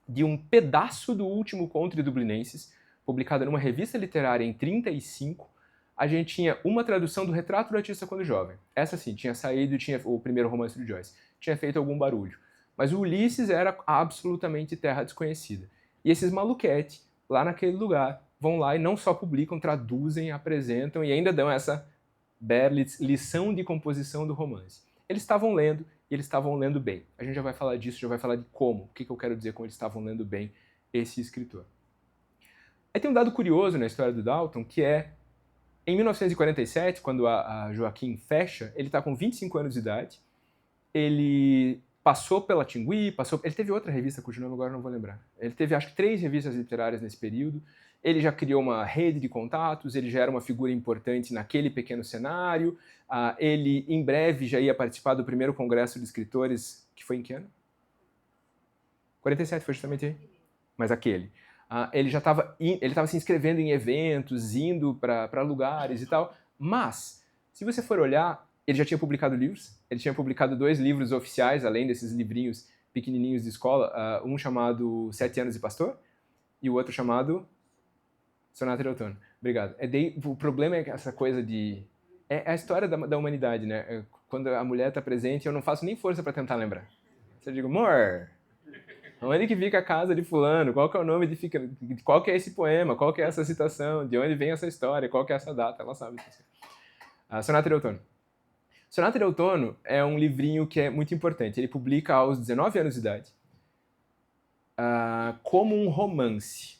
de um pedaço do último conto de Dublinenses, publicada numa revista literária em 1935. A gente tinha uma tradução do Retrato do Artista Quando Jovem. Essa sim, tinha saído, tinha o primeiro romance do Joyce. Tinha feito algum barulho. Mas o Ulisses era absolutamente terra desconhecida. E esses maluquete, lá naquele lugar, vão lá e não só publicam, traduzem, apresentam e ainda dão essa bela lição de composição do romance. Eles estavam lendo e eles estavam lendo bem. A gente já vai falar disso, já vai falar de como, o que eu quero dizer com eles estavam lendo bem esse escritor. Aí tem um dado curioso na história do Dalton, que é, em 1947, quando a Joaquim fecha, ele está com 25 anos de idade, ele passou pela Tingui, ele teve outra revista cujo nome agora não vou lembrar. Ele teve, acho que, 3 revistas literárias nesse período. Ele já criou uma rede de contatos, ele já era uma figura importante naquele pequeno cenário. Ele, em breve, já ia participar do primeiro congresso de escritores, que foi em que ano? 47 foi justamente aí? Mas aquele. Ele já estava se inscrevendo em eventos, indo para lugares e tal. Mas, se você for olhar, ele já tinha publicado livros. Ele tinha publicado 2 livros oficiais, além desses livrinhos pequenininhos de escola. Um chamado 7 Anos de Pastor e o outro chamado Sonata de Outono. Obrigado. O problema é essa coisa de... É a história da humanidade, né? Quando a mulher está presente, eu não faço nem força para tentar lembrar. Eu digo, amor, onde que fica a casa de fulano? Qual que é o nome qual que é esse poema? Qual que é essa citação? De onde vem essa história? Qual que é essa data? Ela sabe. Sonata de Outono. Sonata de Outono é um livrinho que é muito importante. Ele publica aos 19 anos de idade como um romance.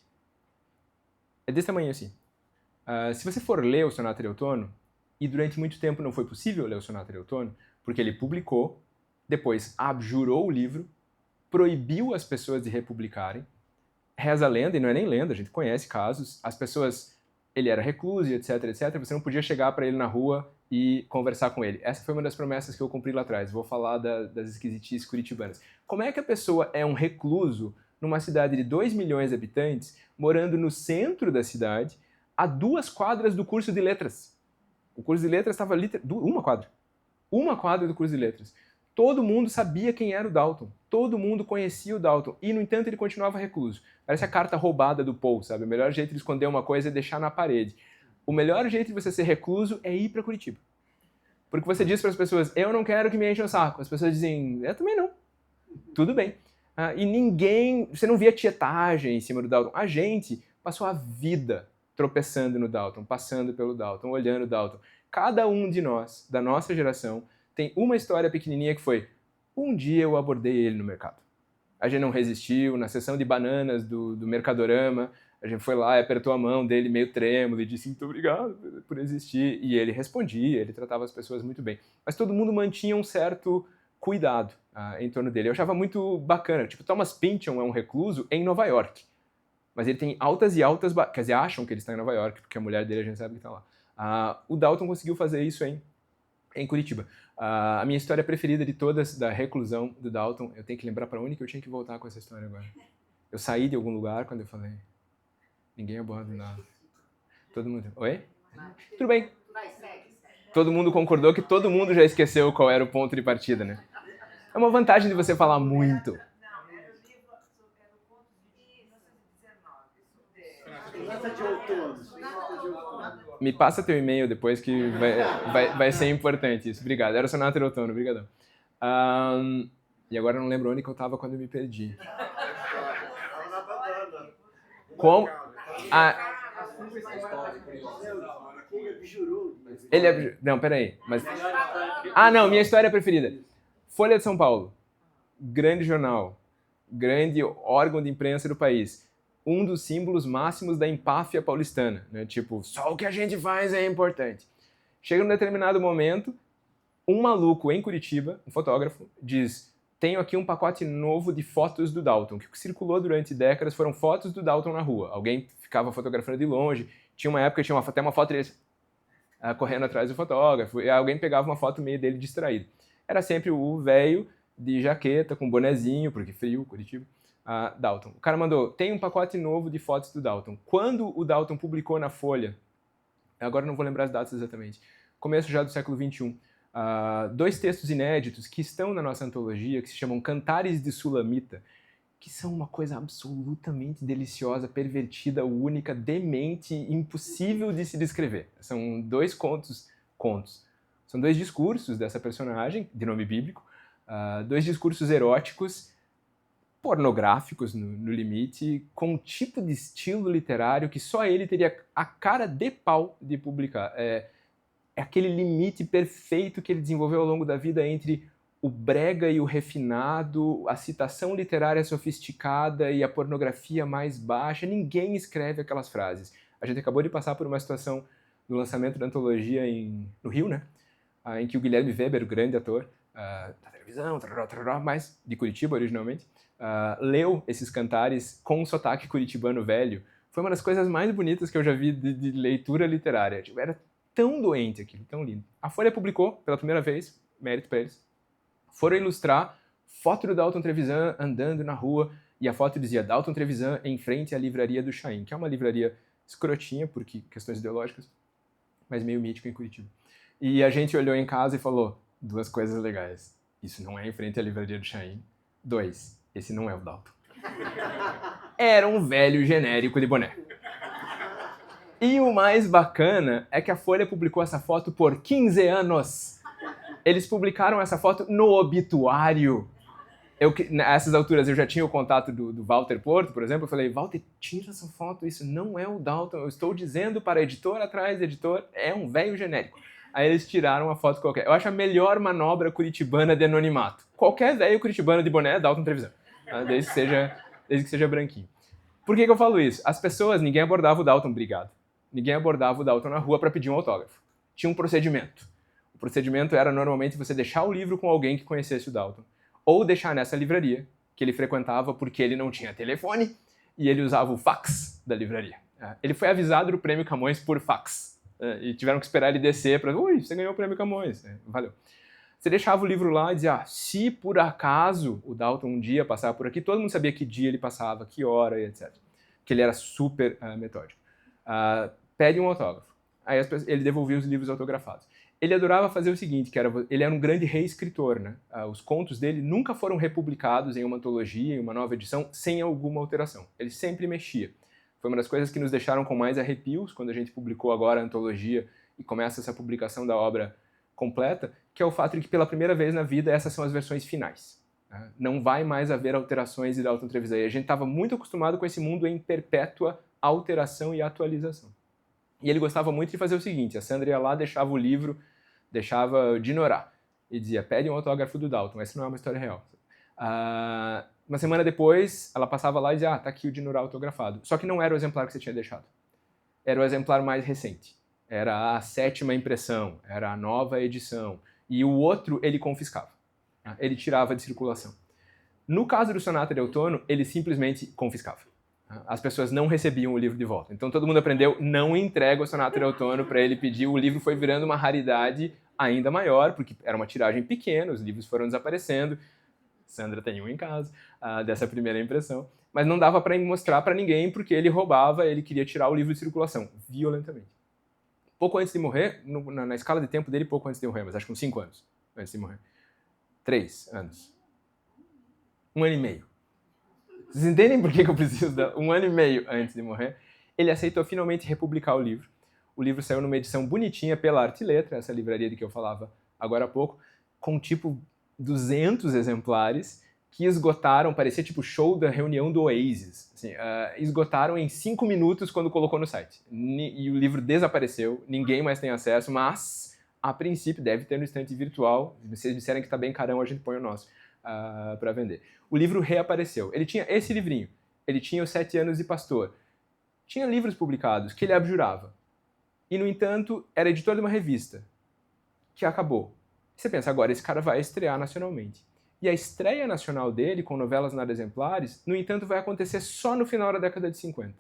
É desse tamanho assim. Se você for ler o Sonata de Outono, e durante muito tempo não foi possível ler o Sonata de Outono, porque ele publicou, depois abjurou o livro, proibiu as pessoas de republicarem, reza a lenda, e não é nem lenda, a gente conhece casos, as pessoas, ele era recluso, etc, etc, você não podia chegar para ele na rua e conversar com ele. Essa foi uma das promessas que eu cumpri lá atrás, vou falar das esquisitices curitibanas. Como é que a pessoa é um recluso numa cidade de 2 milhões de habitantes, morando no centro da cidade, a 2 quadras do curso de letras? O curso de letras estava uma quadra do curso de letras. Todo mundo sabia quem era o Dalton. Todo mundo conhecia o Dalton. E, no entanto, ele continuava recluso. Parece a carta roubada do Poe, sabe? O melhor jeito de esconder uma coisa é deixar na parede. O melhor jeito de você ser recluso é ir para Curitiba. Porque você diz para as pessoas, eu não quero que me enchem o saco. As pessoas dizem, eu também não. Tudo bem. E você não via tietagem em cima do Dalton. A gente passou a vida tropeçando no Dalton, passando pelo Dalton, olhando o Dalton. Cada um de nós, da nossa geração, tem uma história pequenininha que foi, um dia eu abordei ele no mercado. A gente não resistiu, na sessão de bananas do Mercadorama, a gente foi lá e apertou a mão dele meio trêmulo e disse, muito obrigado por existir. E ele respondia, ele tratava as pessoas muito bem. Mas todo mundo mantinha um certo cuidado em torno dele. Eu achava muito bacana. Tipo, Thomas Pynchon é um recluso em Nova York. Mas ele tem altas e altas... Quer dizer, acham que ele está em Nova York, porque a mulher dele a gente sabe que está lá. O Dalton conseguiu fazer isso em Curitiba. A minha história preferida de todas, da reclusão do Dalton, eu tenho que lembrar para onde que eu tinha que voltar com essa história agora. Eu saí de algum lugar quando eu falei, ninguém aborda nada. Todo mundo... Oi? Tudo bem. Todo mundo concordou que todo mundo já esqueceu qual era o ponto de partida, né? É uma vantagem de você falar muito. Sonata de Outono. Me passa teu e-mail depois que vai ser importante isso. Obrigado. Era o Sonata de Outono, obrigadão. E agora eu não lembro onde que eu estava quando eu me perdi. Como? Ele é... Não, peraí. Mas... não, minha história preferida. Folha de São Paulo. Grande jornal. Grande órgão de imprensa do país. Um dos símbolos máximos da empáfia paulistana, né? Tipo, só o que a gente faz é importante. Chega num determinado momento, um maluco em Curitiba, um fotógrafo, diz: tenho aqui um pacote novo de fotos do Dalton. O que circulou durante décadas foram fotos do Dalton na rua. Alguém ficava fotografando de longe, tinha uma época que tinha até uma foto dele correndo atrás do fotógrafo, e alguém pegava uma foto meio dele distraído. Era sempre o velho de jaqueta, com bonezinho, porque frio, Curitiba, Dalton. O cara mandou: tem um pacote novo de fotos do Dalton. Quando o Dalton publicou na Folha, agora não vou lembrar as datas exatamente, começo já do século XXI, 2 textos inéditos que estão na nossa antologia, que se chamam Cantares de Sulamita, que são uma coisa absolutamente deliciosa, pervertida, única, demente, impossível de se descrever. São 2 contos. São 2 discursos dessa personagem, de nome bíblico, 2 discursos eróticos, pornográficos no limite, com um tipo de estilo literário que só ele teria a cara de pau de publicar. É aquele limite perfeito que ele desenvolveu ao longo da vida entre o brega e o refinado, a citação literária sofisticada e a pornografia mais baixa. Ninguém escreve aquelas frases. A gente acabou de passar por uma situação no lançamento da antologia no Rio, né? Em que o Guilherme Weber, o grande ator da televisão, mas de Curitiba originalmente, leu esses cantares com um sotaque curitibano velho. Foi uma das coisas mais bonitas que eu já vi de leitura literária. Tipo, era tão doente aquilo, tão lindo. A Folha publicou pela primeira vez, mérito para eles. Foram ilustrar foto do Dalton Trevisan andando na rua, e a foto dizia Dalton Trevisan em frente à livraria do Chaim, que é uma livraria escrotinha, por questões ideológicas, mas meio mítica em Curitiba. E a gente olhou em casa e falou: 2 coisas legais. Isso não é em frente à livraria do Chaim. 2, esse não é o Dalton. Era um velho genérico de boné. E o mais bacana é que a Folha publicou essa foto por 15 anos. Eles publicaram essa foto no obituário. Nessas alturas eu já tinha o contato do Walter Porto, por exemplo. Eu falei: Walter, tira essa foto, isso não é o Dalton. Eu estou dizendo para a editora atrás, editor, é um velho genérico. Aí eles tiraram uma foto qualquer. Eu acho a melhor manobra curitibana de anonimato. Qualquer velho curitibano de boné é Dalton Trevisan, desde que seja branquinho. Por que eu falo isso? As pessoas, ninguém abordava o Dalton, obrigado. Ninguém abordava o Dalton na rua para pedir um autógrafo. Tinha um procedimento. O procedimento era normalmente você deixar o livro com alguém que conhecesse o Dalton, ou deixar nessa livraria, que ele frequentava porque ele não tinha telefone e ele usava o fax da livraria. Ele foi avisado do Prêmio Camões por fax. E tiveram que esperar ele descer para... Ui, você ganhou o Prêmio Camões. Valeu. Você deixava o livro lá e dizia: se por acaso o Dalton um dia passar por aqui, todo mundo sabia que dia ele passava, que hora e etc. Que ele era super metódico. Pede um autógrafo. Aí ele devolvia os livros autografados. Ele adorava fazer o seguinte, ele era um grande reescritor, né? Os contos dele nunca foram republicados em uma antologia, em uma nova edição, sem alguma alteração. Ele sempre mexia. Foi uma das coisas que nos deixaram com mais arrepios quando a gente publicou agora a antologia e começa essa publicação da obra completa, que é o fato de que pela primeira vez na vida essas são as versões finais. Não vai mais haver alterações de Dalton Trevisan. E a gente estava muito acostumado com esse mundo em perpétua alteração e atualização. E ele gostava muito de fazer o seguinte: a Sandra ia lá, deixava o livro, deixava de ignorar, e dizia: pede um autógrafo do Dalton. Essa não é uma história real. Uma semana depois, ela passava lá e dizia: tá aqui o Dinurá autografado. Só que não era o exemplar que você tinha deixado. Era o exemplar mais recente. Era a 7ª impressão, era a nova edição. E o outro ele confiscava. Ele tirava de circulação. No caso do Sonata de Outono, ele simplesmente confiscava. As pessoas não recebiam o livro de volta. Então todo mundo aprendeu: não entrega o Sonata de Outono para ele pedir. O livro foi virando uma raridade ainda maior, porque era uma tiragem pequena, os livros foram desaparecendo. Sandra tem um em casa, dessa primeira impressão. Mas não dava para mostrar para ninguém, porque ele roubava, ele queria tirar o livro de circulação, violentamente. Pouco antes de morrer, na escala de tempo dele, pouco antes de morrer, mas acho que uns 5 anos antes de morrer. 3 anos. 1 ano e meio. Vocês entendem por que eu preciso dar 1 ano e meio antes de morrer? Ele aceitou finalmente republicar o livro. O livro saiu numa edição bonitinha pela Arte e Letra, essa livraria de que eu falava agora há pouco, com tipo 200 exemplares, que esgotaram, parecia tipo show da reunião do Oasis. Assim, esgotaram em 5 minutos quando colocou no site. E o livro desapareceu, ninguém mais tem acesso, mas a princípio deve ter no estante virtual. Se vocês disserem que está bem carão, a gente põe o nosso para vender. O livro reapareceu. Ele tinha esse livrinho, ele tinha os 7 anos de pastor. Tinha livros publicados que ele abjurava. E, no entanto, era editor de uma revista, que acabou. E você pensa, agora esse cara vai estrear nacionalmente. E a estreia nacional dele, com Novelas Nada Exemplares, no entanto, vai acontecer só no final da década de 50.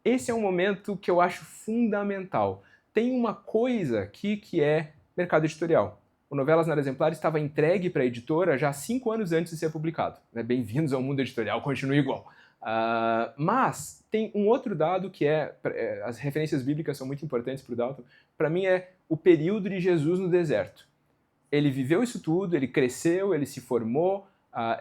Esse é um momento que eu acho fundamental. Tem uma coisa aqui que é mercado editorial. O Novelas Nada Exemplares estava entregue para a editora já 5 anos antes de ser publicado. Bem-vindos ao mundo editorial, continua igual. Mas tem um outro dado que as referências bíblicas são muito importantes para o Dalton. Para mim é o período de Jesus no deserto. Ele viveu isso tudo, ele cresceu, ele se formou,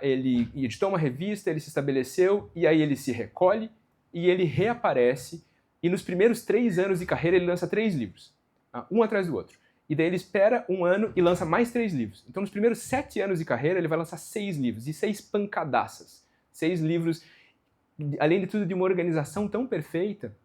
ele editou uma revista, ele se estabeleceu, e aí ele se recolhe e ele reaparece. E nos primeiros 3 anos de carreira ele lança 3 livros, um atrás do outro. E daí ele espera 1 ano e lança mais 3 livros. Então nos primeiros 7 anos de carreira ele vai lançar 6 livros, e 6 pancadaças. 6 livros, além de tudo, de uma organização tão perfeita,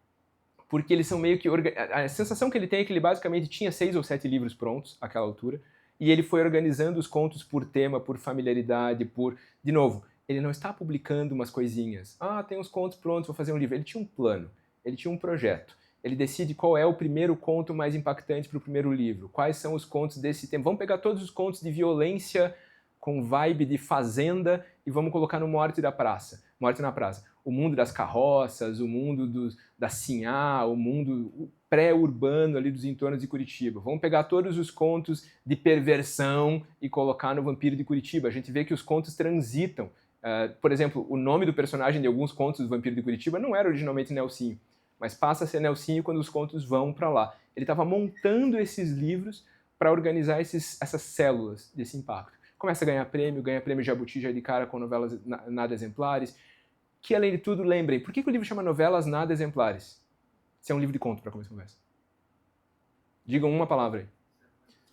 porque eles são meio que... A sensação que ele tem é que ele basicamente tinha 6 ou 7 livros prontos àquela altura, e ele foi organizando os contos por tema, por familiaridade, por... De novo, ele não está publicando umas coisinhas. Tem uns contos prontos, vou fazer um livro. Ele tinha um plano, ele tinha um projeto. Ele decide qual é o primeiro conto mais impactante para o primeiro livro. Quais são os contos desse tema. Vamos pegar todos os contos de violência com vibe de fazenda e vamos colocar no Morte na Praça. O mundo das carroças, o mundo da Sinhá, o mundo pré-urbano ali dos entornos de Curitiba. Vamos pegar todos os contos de perversão e colocar no Vampiro de Curitiba. A gente vê que os contos transitam. Por exemplo, o nome do personagem de alguns contos do Vampiro de Curitiba não era originalmente Nelsinho, mas passa a ser Nelsinho quando os contos vão para lá. Ele estava montando esses livros para organizar essas células desse impacto. Começa a ganha prêmio Jabuti já de cara com Novelas Nada Exemplares, que além de tudo, lembrem, por que o livro chama Novelas Nada Exemplares? Se é um livro de conto, para começar a conversa. Digam uma palavra aí.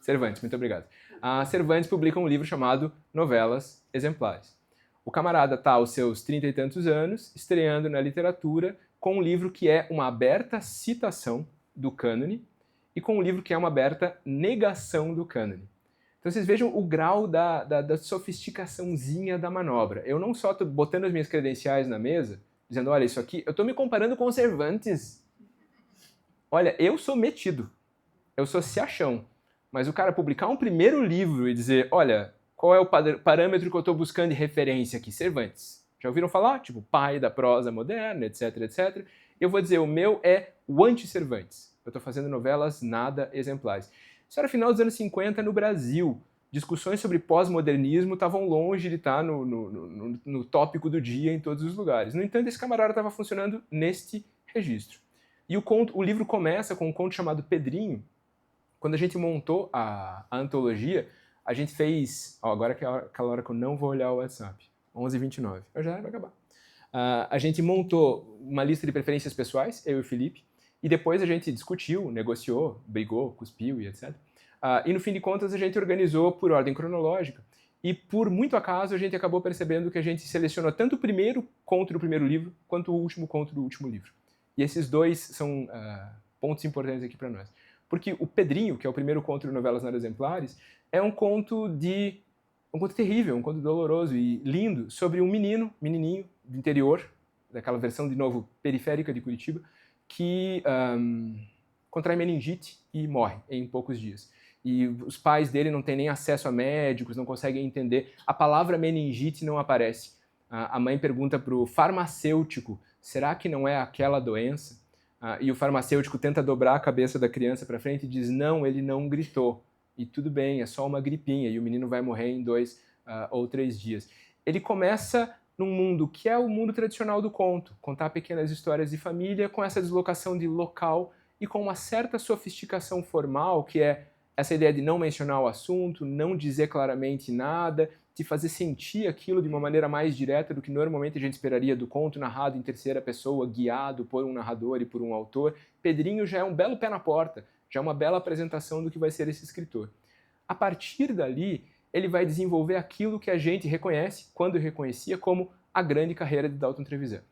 Cervantes, muito obrigado. A Cervantes publica um livro chamado Novelas Exemplares. O camarada está aos seus 30 e tantos anos, estreando na literatura, com um livro que é uma aberta citação do cânone e com um livro que é uma aberta negação do cânone. Então vocês vejam o grau da sofisticaçãozinha da manobra. Eu não só estou botando as minhas credenciais na mesa, dizendo, olha, isso aqui, eu estou me comparando com Cervantes. Olha, eu sou metido, eu sou se achão. Mas o cara publicar um primeiro livro e dizer, olha, qual é o parâmetro que eu estou buscando de referência aqui? Cervantes. Já ouviram falar? Tipo, pai da prosa moderna, etc, etc. Eu vou dizer, o meu é o anti-Cervantes. Eu estou fazendo novelas nada exemplares. Isso era final dos anos 50 no Brasil. Discussões sobre pós-modernismo estavam longe de estar no tópico do dia em todos os lugares. No entanto, esse camarada estava funcionando neste registro. E o livro começa com um conto chamado Pedrinho. Quando a gente montou a antologia, a gente fez... agora que é aquela hora que eu não vou olhar o WhatsApp. 11h29. Já vai acabar. A gente montou uma lista de preferências pessoais, eu e o Felipe, e depois a gente discutiu, negociou, brigou, cuspiu e etc. E no fim de contas a gente organizou por ordem cronológica. E por muito acaso a gente acabou percebendo que a gente selecionou tanto o primeiro conto do primeiro livro, quanto o último conto do último livro. E esses dois são pontos importantes aqui para nós. Porque o Pedrinho, que é o primeiro conto de Novelas Nada Exemplares, é um conto terrível, um conto doloroso e lindo, sobre um menininho do interior, daquela versão, de novo, periférica de Curitiba, que contrai meningite e morre em poucos dias. E os pais dele não têm nem acesso a médicos, não conseguem entender. A palavra meningite não aparece. A mãe pergunta para o farmacêutico, será que não é aquela doença? E o farmacêutico tenta dobrar a cabeça da criança para frente e diz, não, ele não gritou. E tudo bem, é só uma gripinha, e o menino vai morrer em 2 ou 3 dias. Ele começa num mundo que é o mundo tradicional do conto, contar pequenas histórias de família com essa deslocação de local e com uma certa sofisticação formal, que é essa ideia de não mencionar o assunto, não dizer claramente nada, te fazer sentir aquilo de uma maneira mais direta do que normalmente a gente esperaria do conto narrado em terceira pessoa, guiado por um narrador e por um autor. Pedrinho já é um belo pé na porta, já é uma bela apresentação do que vai ser esse escritor. A partir dali, ele vai desenvolver aquilo que a gente reconhece, quando reconhecia, como a grande carreira de Dalton Trevisan.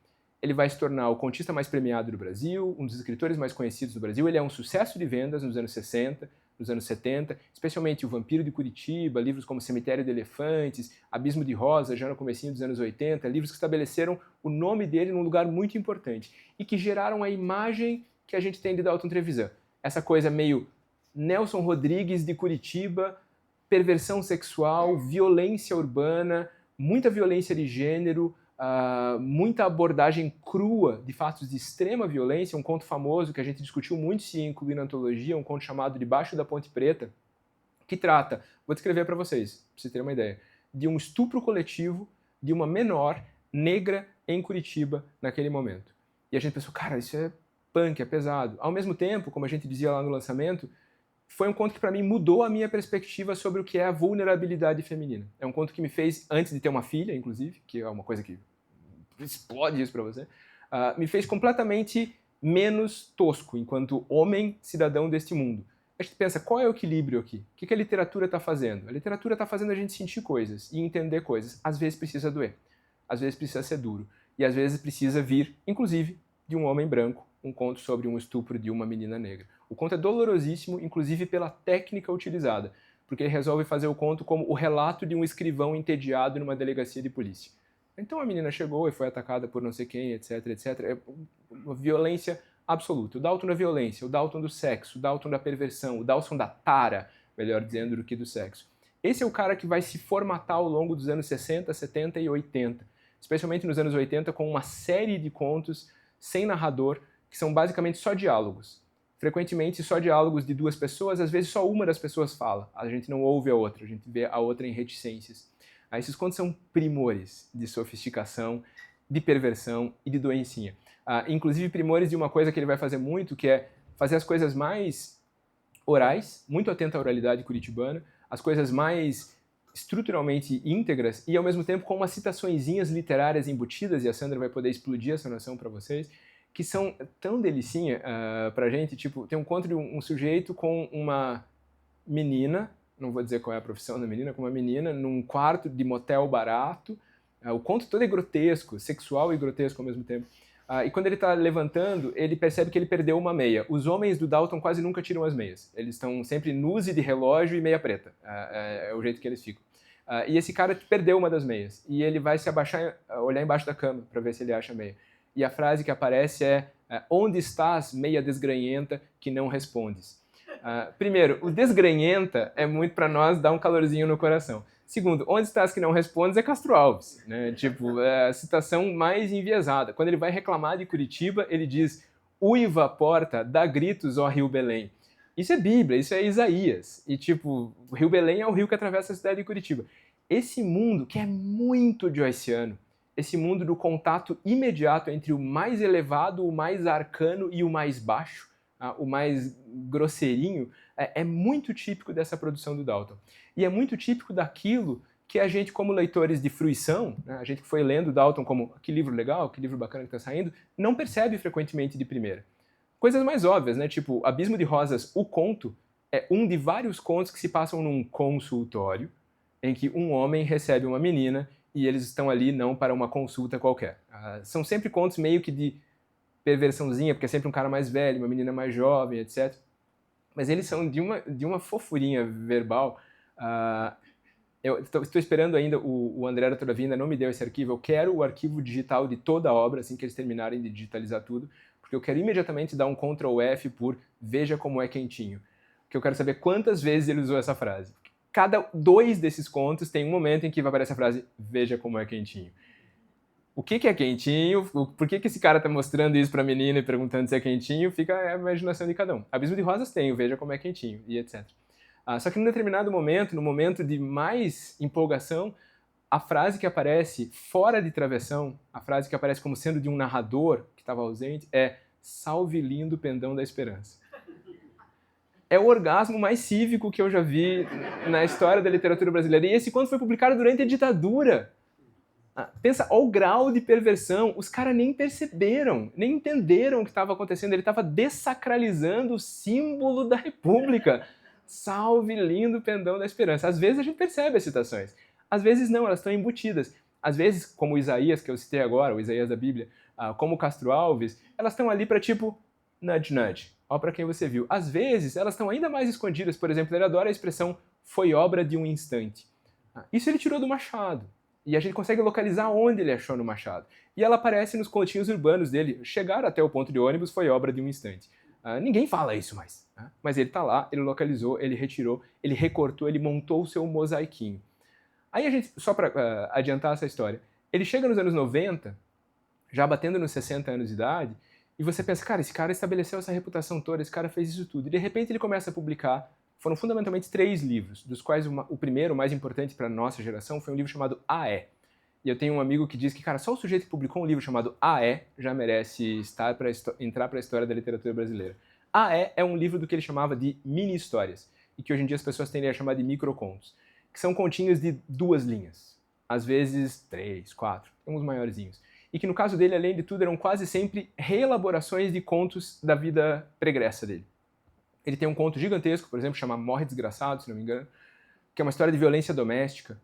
Ele vai se tornar o contista mais premiado do Brasil, um dos escritores mais conhecidos do Brasil. Ele é um sucesso de vendas nos anos 60, nos anos 70, especialmente O Vampiro de Curitiba, livros como Cemitério de Elefantes, Abismo de Rosa, já no comecinho dos anos 80, livros que estabeleceram o nome dele num lugar muito importante e que geraram a imagem que a gente tem de Dalton Trevisan. Essa coisa meio Nelson Rodrigues de Curitiba, perversão sexual, violência urbana, muita violência de gênero, muita abordagem crua de fatos de extrema violência, um conto famoso que a gente discutiu muito se incluir na antologia, um conto chamado Debaixo da Ponte Preta, que trata, vou descrever para vocês terem uma ideia, de um estupro coletivo de uma menor negra em Curitiba naquele momento. E a gente pensou, cara, isso é punk, é pesado. Ao mesmo tempo, como a gente dizia lá no lançamento, foi um conto que para mim mudou a minha perspectiva sobre o que é a vulnerabilidade feminina. É um conto que me fez, antes de ter uma filha, inclusive, que é uma coisa que explode isso para você, me fez completamente menos tosco enquanto homem cidadão deste mundo. A gente pensa, qual é o equilíbrio aqui? O que a literatura está fazendo? A literatura está fazendo a gente sentir coisas e entender coisas. Às vezes precisa doer, às vezes precisa ser duro, e às vezes precisa vir, inclusive, de um homem branco, um conto sobre um estupro de uma menina negra. O conto é dolorosíssimo, inclusive pela técnica utilizada, porque ele resolve fazer o conto como o relato de um escrivão entediado numa delegacia de polícia. Então a menina chegou e foi atacada por não sei quem, etc, etc. É uma violência absoluta. O Dalton da violência, o Dalton do sexo, o Dalton da perversão, o Dalton da tara, melhor dizendo, do que do sexo. Esse é o cara que vai se formatar ao longo dos anos 60, 70 e 80, especialmente nos anos 80, com uma série de contos sem narrador, que são basicamente só diálogos. Frequentemente só diálogos de duas pessoas, às vezes só uma das pessoas fala. A gente não ouve a outra, a gente vê a outra em reticências. Esses contos são primores de sofisticação, de perversão e de doencinha. Inclusive primores de uma coisa que ele vai fazer muito, que é fazer as coisas mais orais, muito atento à oralidade curitibana, as coisas mais estruturalmente íntegras e ao mesmo tempo com umas citaçõezinhas literárias embutidas, e a Sandra vai poder explodir essa noção para vocês, que são tão delicinha pra gente. Tipo, tem um conto de um sujeito com uma menina, não vou dizer qual é a profissão da menina, com uma menina num quarto de motel barato. O conto todo é grotesco, sexual e grotesco ao mesmo tempo. E quando ele está levantando, ele percebe que ele perdeu uma meia. Os homens do Dalton quase nunca tiram as meias. Eles estão sempre nus e de relógio e meia preta. É o jeito que eles ficam. E esse cara perdeu uma das meias. E ele vai se abaixar, olhar embaixo da cama para ver se ele acha a meia. E a frase que aparece é: onde estás, meia desgranhenta, que não respondes? Primeiro, o desgranhenta é muito para nós dar um calorzinho no coração. Segundo, onde estás que não respondes é Castro Alves, né? Tipo, é a citação mais enviesada. Quando ele vai reclamar de Curitiba, ele diz: uiva a porta, dá gritos, ó Rio Belém. Isso é Bíblia, isso é Isaías. E tipo, o Rio Belém é o rio que atravessa a cidade de Curitiba. Esse mundo, que é muito joyciano, esse mundo do contato imediato entre o mais elevado, o mais arcano e o mais baixo, o mais grosseirinho, é muito típico dessa produção do Dalton. E é muito típico daquilo que a gente, como leitores de fruição, né, a gente que foi lendo Dalton como que livro legal, que livro bacana que está saindo, não percebe frequentemente de primeira. Coisas mais óbvias, né? Tipo, Abismo de Rosas, o conto, é um de vários contos que se passam num consultório, em que um homem recebe uma menina e eles estão ali não para uma consulta qualquer. São sempre contos meio que de perversãozinha, porque é sempre um cara mais velho, uma menina mais jovem, etc. Mas eles são de uma fofurinha verbal. Eu estou esperando ainda, o André da Toda Vida não me deu esse arquivo. Eu quero o arquivo digital de toda a obra, assim que eles terminarem de digitalizar tudo, porque eu quero imediatamente dar um Ctrl F por veja como é quentinho. Porque eu quero saber quantas vezes ele usou essa frase. Cada 2 desses contos tem um momento em que vai aparecer a frase veja como é quentinho. O que é quentinho? Por que esse cara tá mostrando isso pra menina e perguntando se é quentinho? Fica a imaginação de cada um. Abismo de Rosas tem, veja como é quentinho, e etc. Só que num determinado momento, no momento de mais empolgação, a frase que aparece fora de travessão, a frase que aparece como sendo de um narrador que estava ausente, é salve lindo pendão da esperança. é o orgasmo mais cívico que eu já vi na história da literatura brasileira. E esse conto foi publicado durante a ditadura. Pensa, olha o grau de perversão. Os caras nem perceberam, nem entenderam o que estava acontecendo. Ele estava dessacralizando o símbolo da República. Salve, lindo pendão da esperança. Às vezes a gente percebe as citações. Às vezes não, elas estão embutidas. Às vezes, como o Isaías, que eu citei agora, o Isaías da Bíblia, como o Castro Alves, elas estão ali para tipo, nudge, nudge. Ó para quem você viu. Às vezes, elas estão ainda mais escondidas. Por exemplo, ele adora a expressão foi obra de um instante. Isso ele tirou do Machado. E a gente consegue localizar onde ele achou no Machado. E ela aparece nos continhos urbanos dele. Chegar até o ponto de ônibus foi obra de um instante. Ninguém fala isso mais. Mas ele está lá, ele localizou, ele retirou, ele recortou, ele montou o seu mosaiquinho. Aí a gente, só para adiantar essa história, ele chega nos anos 90, já batendo nos 60 anos de idade, e você pensa, cara, esse cara estabeleceu essa reputação toda, esse cara fez isso tudo. E de repente ele começa a publicar, foram fundamentalmente 3 livros, dos quais o primeiro, o mais importante para a nossa geração, foi um livro chamado A.E. E eu tenho um amigo que diz que, cara, só o sujeito que publicou um livro chamado A.E. já merece entrar para a história da literatura brasileira. A.E. é um livro do que ele chamava de mini-histórias, e que hoje em dia as pessoas tendem a chamar de microcontos, que são continhos de 2 linhas, às vezes 3, 4, tem uns maiorzinhos. E que no caso dele, além de tudo, eram quase sempre reelaborações de contos da vida pregressa dele. Ele tem um conto gigantesco, por exemplo, chamado Morre Desgraçado, se não me engano, que é uma história de violência doméstica.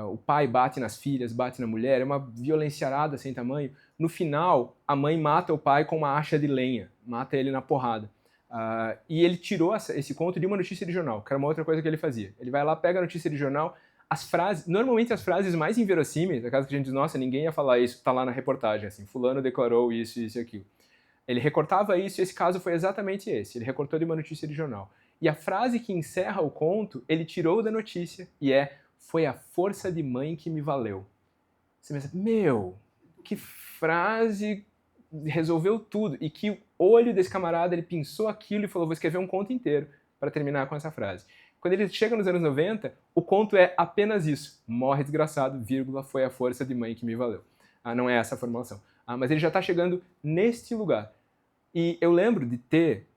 O pai bate nas filhas, bate na mulher, é uma violenciarada sem tamanho. No final, a mãe mata o pai com uma acha de lenha, mata ele na porrada. E ele tirou esse conto de uma notícia de jornal, que era uma outra coisa que ele fazia. Ele vai lá, pega a notícia de jornal, as frases, normalmente as frases mais inverossímeis, aquelas que a gente diz, nossa, ninguém ia falar isso, tá lá na reportagem, assim, fulano declarou isso, isso e aquilo. Ele recortava isso e esse caso foi exatamente esse. Ele recortou de uma notícia de jornal. E a frase que encerra o conto, ele tirou da notícia e foi a força de mãe que me valeu. Você pensa, meu, que frase resolveu tudo. E que o olho desse camarada, ele pensou aquilo e falou, vou escrever um conto inteiro para terminar com essa frase. Quando ele chega nos anos 90, o conto é apenas isso. Morre desgraçado, vírgula, foi a força de mãe que me valeu. Não é essa a formulação. Mas ele já está chegando neste lugar. E eu lembro de ter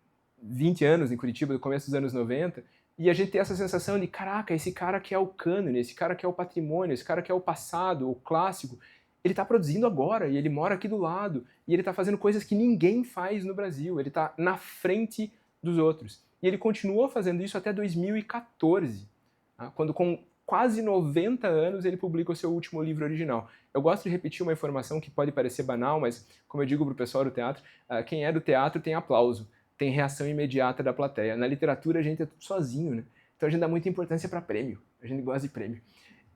20 anos em Curitiba, no começo dos anos 90, e a gente ter essa sensação de, caraca, esse cara que é o cânone, esse cara que é o patrimônio, esse cara que é o passado, o clássico, ele está produzindo agora, e ele mora aqui do lado, e ele está fazendo coisas que ninguém faz no Brasil, ele está na frente dos outros. E ele continuou fazendo isso até 2014, quando com quase 90 anos ele publica o seu último livro original. Eu gosto de repetir uma informação que pode parecer banal, mas como eu digo para o pessoal do teatro, quem é do teatro tem aplauso, tem reação imediata da plateia. Na literatura a gente é tudo sozinho, né? Então a gente dá muita importância para prêmio, a gente gosta de prêmio.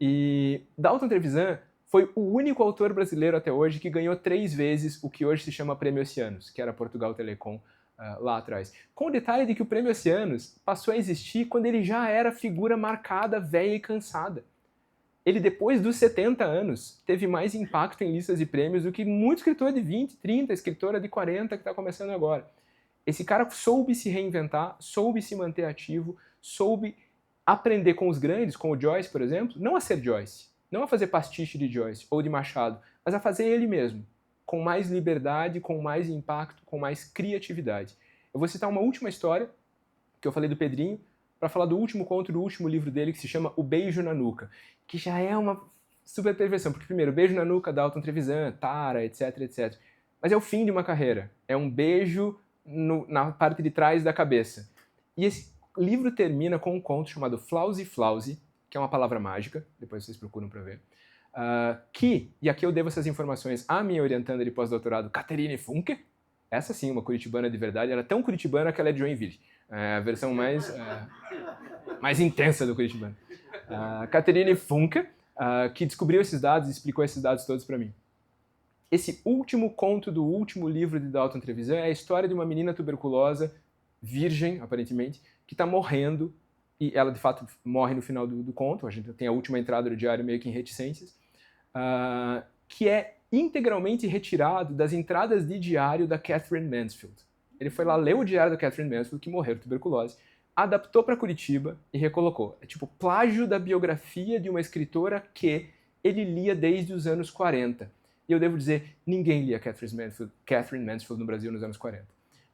E Dalton Trevisan foi o único autor brasileiro até hoje que ganhou 3 vezes o que hoje se chama Prêmio Oceanos, que era Portugal Telecom lá atrás. Com o detalhe de que o Prêmio Oceanos passou a existir quando ele já era figura marcada, velha e cansada. Ele, depois dos 70 anos, teve mais impacto em listas de prêmios do que muito escritor de 20, 30, escritora de 40 que está começando agora. Esse cara soube se reinventar, soube se manter ativo, soube aprender com os grandes, com o Joyce, por exemplo, não a ser Joyce, não a fazer pastiche de Joyce ou de Machado, mas a fazer ele mesmo, com mais liberdade, com mais impacto, com mais criatividade. Eu vou citar uma última história, que eu falei do Pedrinho, para falar do último conto do último livro dele, que se chama O Beijo na Nuca, que já é uma super perversão, porque primeiro, beijo na nuca, Dalton Trevisan, Tara, etc, etc. Mas é o fim de uma carreira, é um beijo na parte de trás da cabeça. E esse livro termina com um conto chamado Flausi Flausi, que é uma palavra mágica, depois vocês procuram para ver, e aqui eu devo essas informações à minha orientanda de pós-doutorado, Catherine Funke, essa sim, uma curitibana de verdade, ela é tão curitibana que ela é de Joinville, a versão mais intensa do curitibano. Catherine Funke, que descobriu esses dados e explicou esses dados todos para mim. Esse último conto do último livro de Dalton Trevisan é a história de uma menina tuberculosa, virgem, aparentemente, que está morrendo, e ela de fato morre no final do conto, a gente tem a última entrada do diário meio que em reticências, que é integralmente retirado das entradas de diário da Catherine Mansfield. Ele foi lá ler o diário da Catherine Mansfield, que morreu de tuberculose, adaptou para Curitiba e recolocou. É tipo plágio da biografia de uma escritora que ele lia desde os anos 40. E eu devo dizer, ninguém lia Catherine Mansfield no Brasil nos anos 40.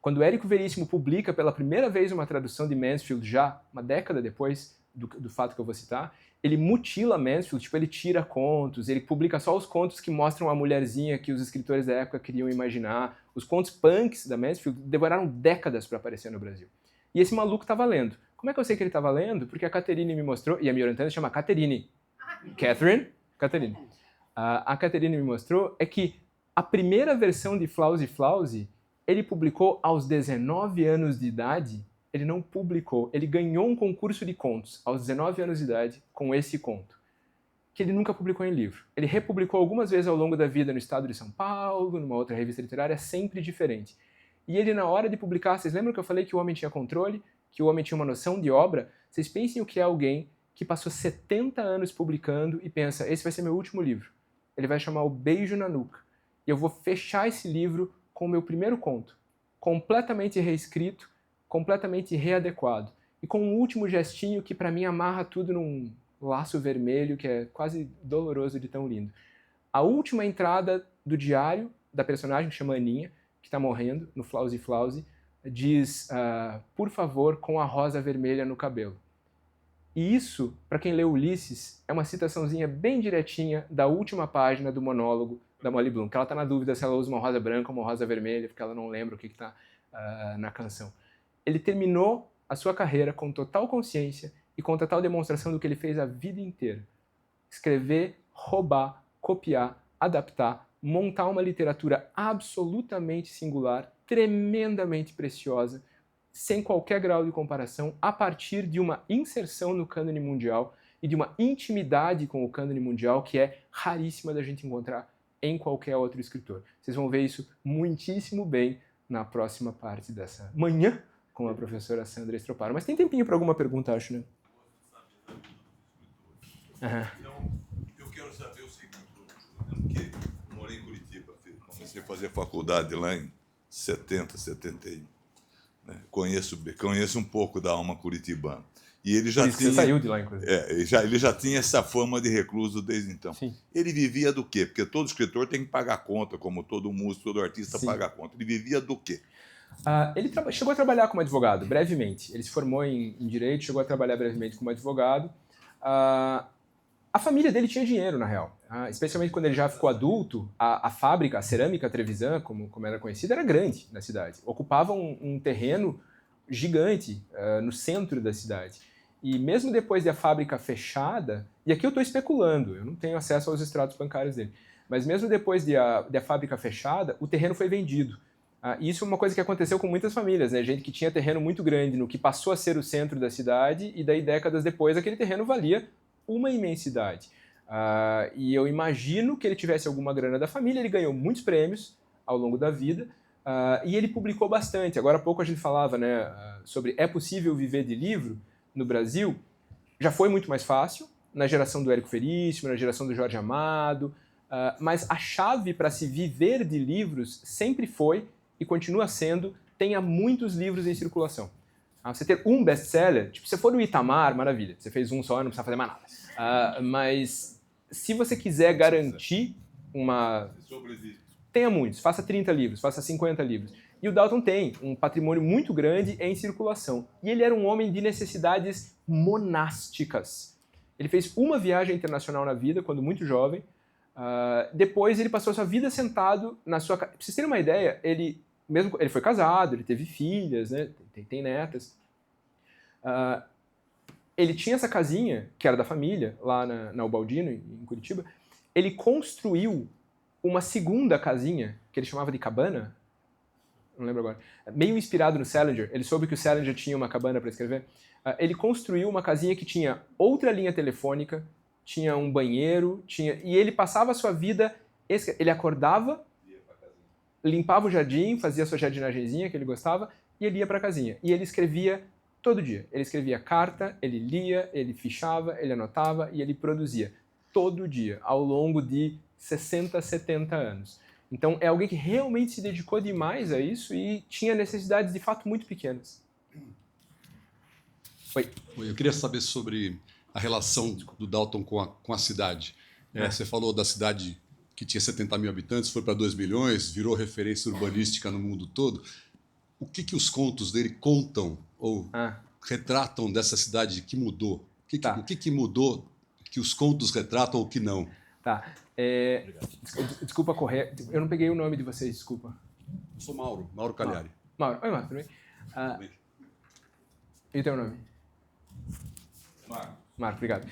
Quando o Érico Veríssimo publica pela primeira vez uma tradução de Mansfield, já uma década depois do fato que eu vou citar, ele mutila Mansfield, tipo, ele tira contos, ele publica só os contos que mostram a mulherzinha que os escritores da época queriam imaginar. Os contos punks da Mansfield demoraram décadas para aparecer no Brasil. E esse maluco estava lendo. Como é que eu sei que ele estava lendo? Porque a Catherine me mostrou, e a minha orientanda chama Catherine. Catherine. A Catherine me mostrou é que a primeira versão de Flauzy Flauzy ele publicou aos 19 anos de idade. Ele não publicou, ele ganhou um concurso de contos aos 19 anos de idade com esse conto, que ele nunca publicou em livro. Ele republicou algumas vezes ao longo da vida no estado de São Paulo, numa outra revista literária, sempre diferente. E ele, na hora de publicar, vocês lembram que eu falei que o homem tinha controle, que o homem tinha uma noção de obra? Vocês pensem o que é alguém que passou 70 anos publicando e pensa, esse vai ser meu último livro. Ele vai chamar O Beijo na Nuca. E eu vou fechar esse livro com o meu primeiro conto, completamente reescrito, completamente readequado, e com um último gestinho que para mim amarra tudo num laço vermelho que é quase doloroso de tão lindo. A última entrada do diário da personagem, que chama Aninha, que está morrendo, no Flauzy Flauzy, diz, por favor, com a rosa vermelha no cabelo. E isso, para quem leu Ulisses, é uma citaçãozinha bem direitinha da última página do monólogo da Molly Bloom, que ela está na dúvida se ela usa uma rosa branca ou uma rosa vermelha, porque ela não lembra o que está na canção. Ele terminou a sua carreira com total consciência e com total demonstração do que ele fez a vida inteira. Escrever, roubar, copiar, adaptar, montar uma literatura absolutamente singular, tremendamente preciosa, sem qualquer grau de comparação, a partir de uma inserção no cânone mundial e de uma intimidade com o cânone mundial que é raríssima da gente encontrar em qualquer outro escritor. Vocês vão ver isso muitíssimo bem na próxima parte dessa manhã com a professora Sandra Estroparo. Mas tem tempinho para alguma pergunta, acho, né? Então, eu quero saber o seguinte, porque eu morei em Curitiba, comecei a fazer faculdade lá em 70, 71. Né? Conheço um pouco da alma curitibana. E ele já tinha, você saiu de lá, inclusive. Ele já tinha essa fama de recluso desde então. Sim. Ele vivia do quê? Porque todo escritor tem que pagar conta, como todo músico, todo artista Sim. paga conta. Ele vivia do quê? Ele chegou a trabalhar como advogado, brevemente. Ele se formou em Direito, chegou a trabalhar brevemente como advogado. A família dele tinha dinheiro, na real. Especialmente quando ele já ficou adulto, a fábrica, a cerâmica Trevisan, como era conhecida, era grande na cidade. Ocupava um terreno gigante no centro da cidade. E mesmo depois de a fábrica fechada, e aqui eu estou especulando, eu não tenho acesso aos extratos bancários dele, mas mesmo depois de a fábrica fechada, o terreno foi vendido. Isso é uma coisa que aconteceu com muitas famílias, né? Gente que tinha terreno muito grande no que passou a ser o centro da cidade, e daí décadas depois aquele terreno valia uma imensidade. E eu imagino que ele tivesse alguma grana da família, ele ganhou muitos prêmios ao longo da vida, e ele publicou bastante. Agora há pouco a gente falava, né, sobre é possível viver de livro no Brasil. Já foi muito mais fácil, na geração do Érico Veríssimo, na geração do Jorge Amado, mas a chave para se viver de livros sempre foi e continua sendo, tenha muitos livros em circulação. Você ter um best-seller, tipo, se você for no Itamar, maravilha, você fez um só, não precisa fazer mais nada. Mas se você quiser garantir tenha muitos, faça 30 livros, faça 50 livros. E o Dalton tem um patrimônio muito grande em circulação. E ele era um homem de necessidades monásticas. Ele fez uma viagem internacional na vida, quando muito jovem. Depois ele passou a sua vida sentado na sua casa. Pra vocês terem uma ideia, ele foi casado, ele teve filhas, né? Tem netas. Ele tinha essa casinha, que era da família, lá na Ubaldino, em Curitiba. Ele construiu uma segunda casinha, que ele chamava de cabana, não lembro agora, meio inspirado no Salinger. Ele soube que o Salinger tinha uma cabana para escrever. Ele construiu uma casinha que tinha outra linha telefônica, tinha um banheiro, e ele passava a sua vida, ele acordava, limpava o jardim, fazia a sua jardinagenzinha que ele gostava, e ele ia para a casinha. E ele escrevia todo dia. Ele escrevia carta, ele lia, ele fichava, ele anotava e ele produzia. Todo dia, ao longo de 60, 70 anos. Então é alguém que realmente se dedicou demais a isso e tinha necessidades de fato muito pequenas. Oi. Eu queria saber sobre a relação do Dalton com a cidade. Você falou da cidade que tinha 70 mil habitantes, foi para 2 milhões, virou referência urbanística no mundo todo. o que os contos dele contam ou retratam dessa cidade que mudou? O que mudou que os contos retratam ou que não? Tá. Desculpa correr. Eu não peguei o nome de vocês, desculpa. Eu sou Mauro Cagliari. Mauro. Oi, Mauro, tudo bem? E o teu nome? Marco, obrigado.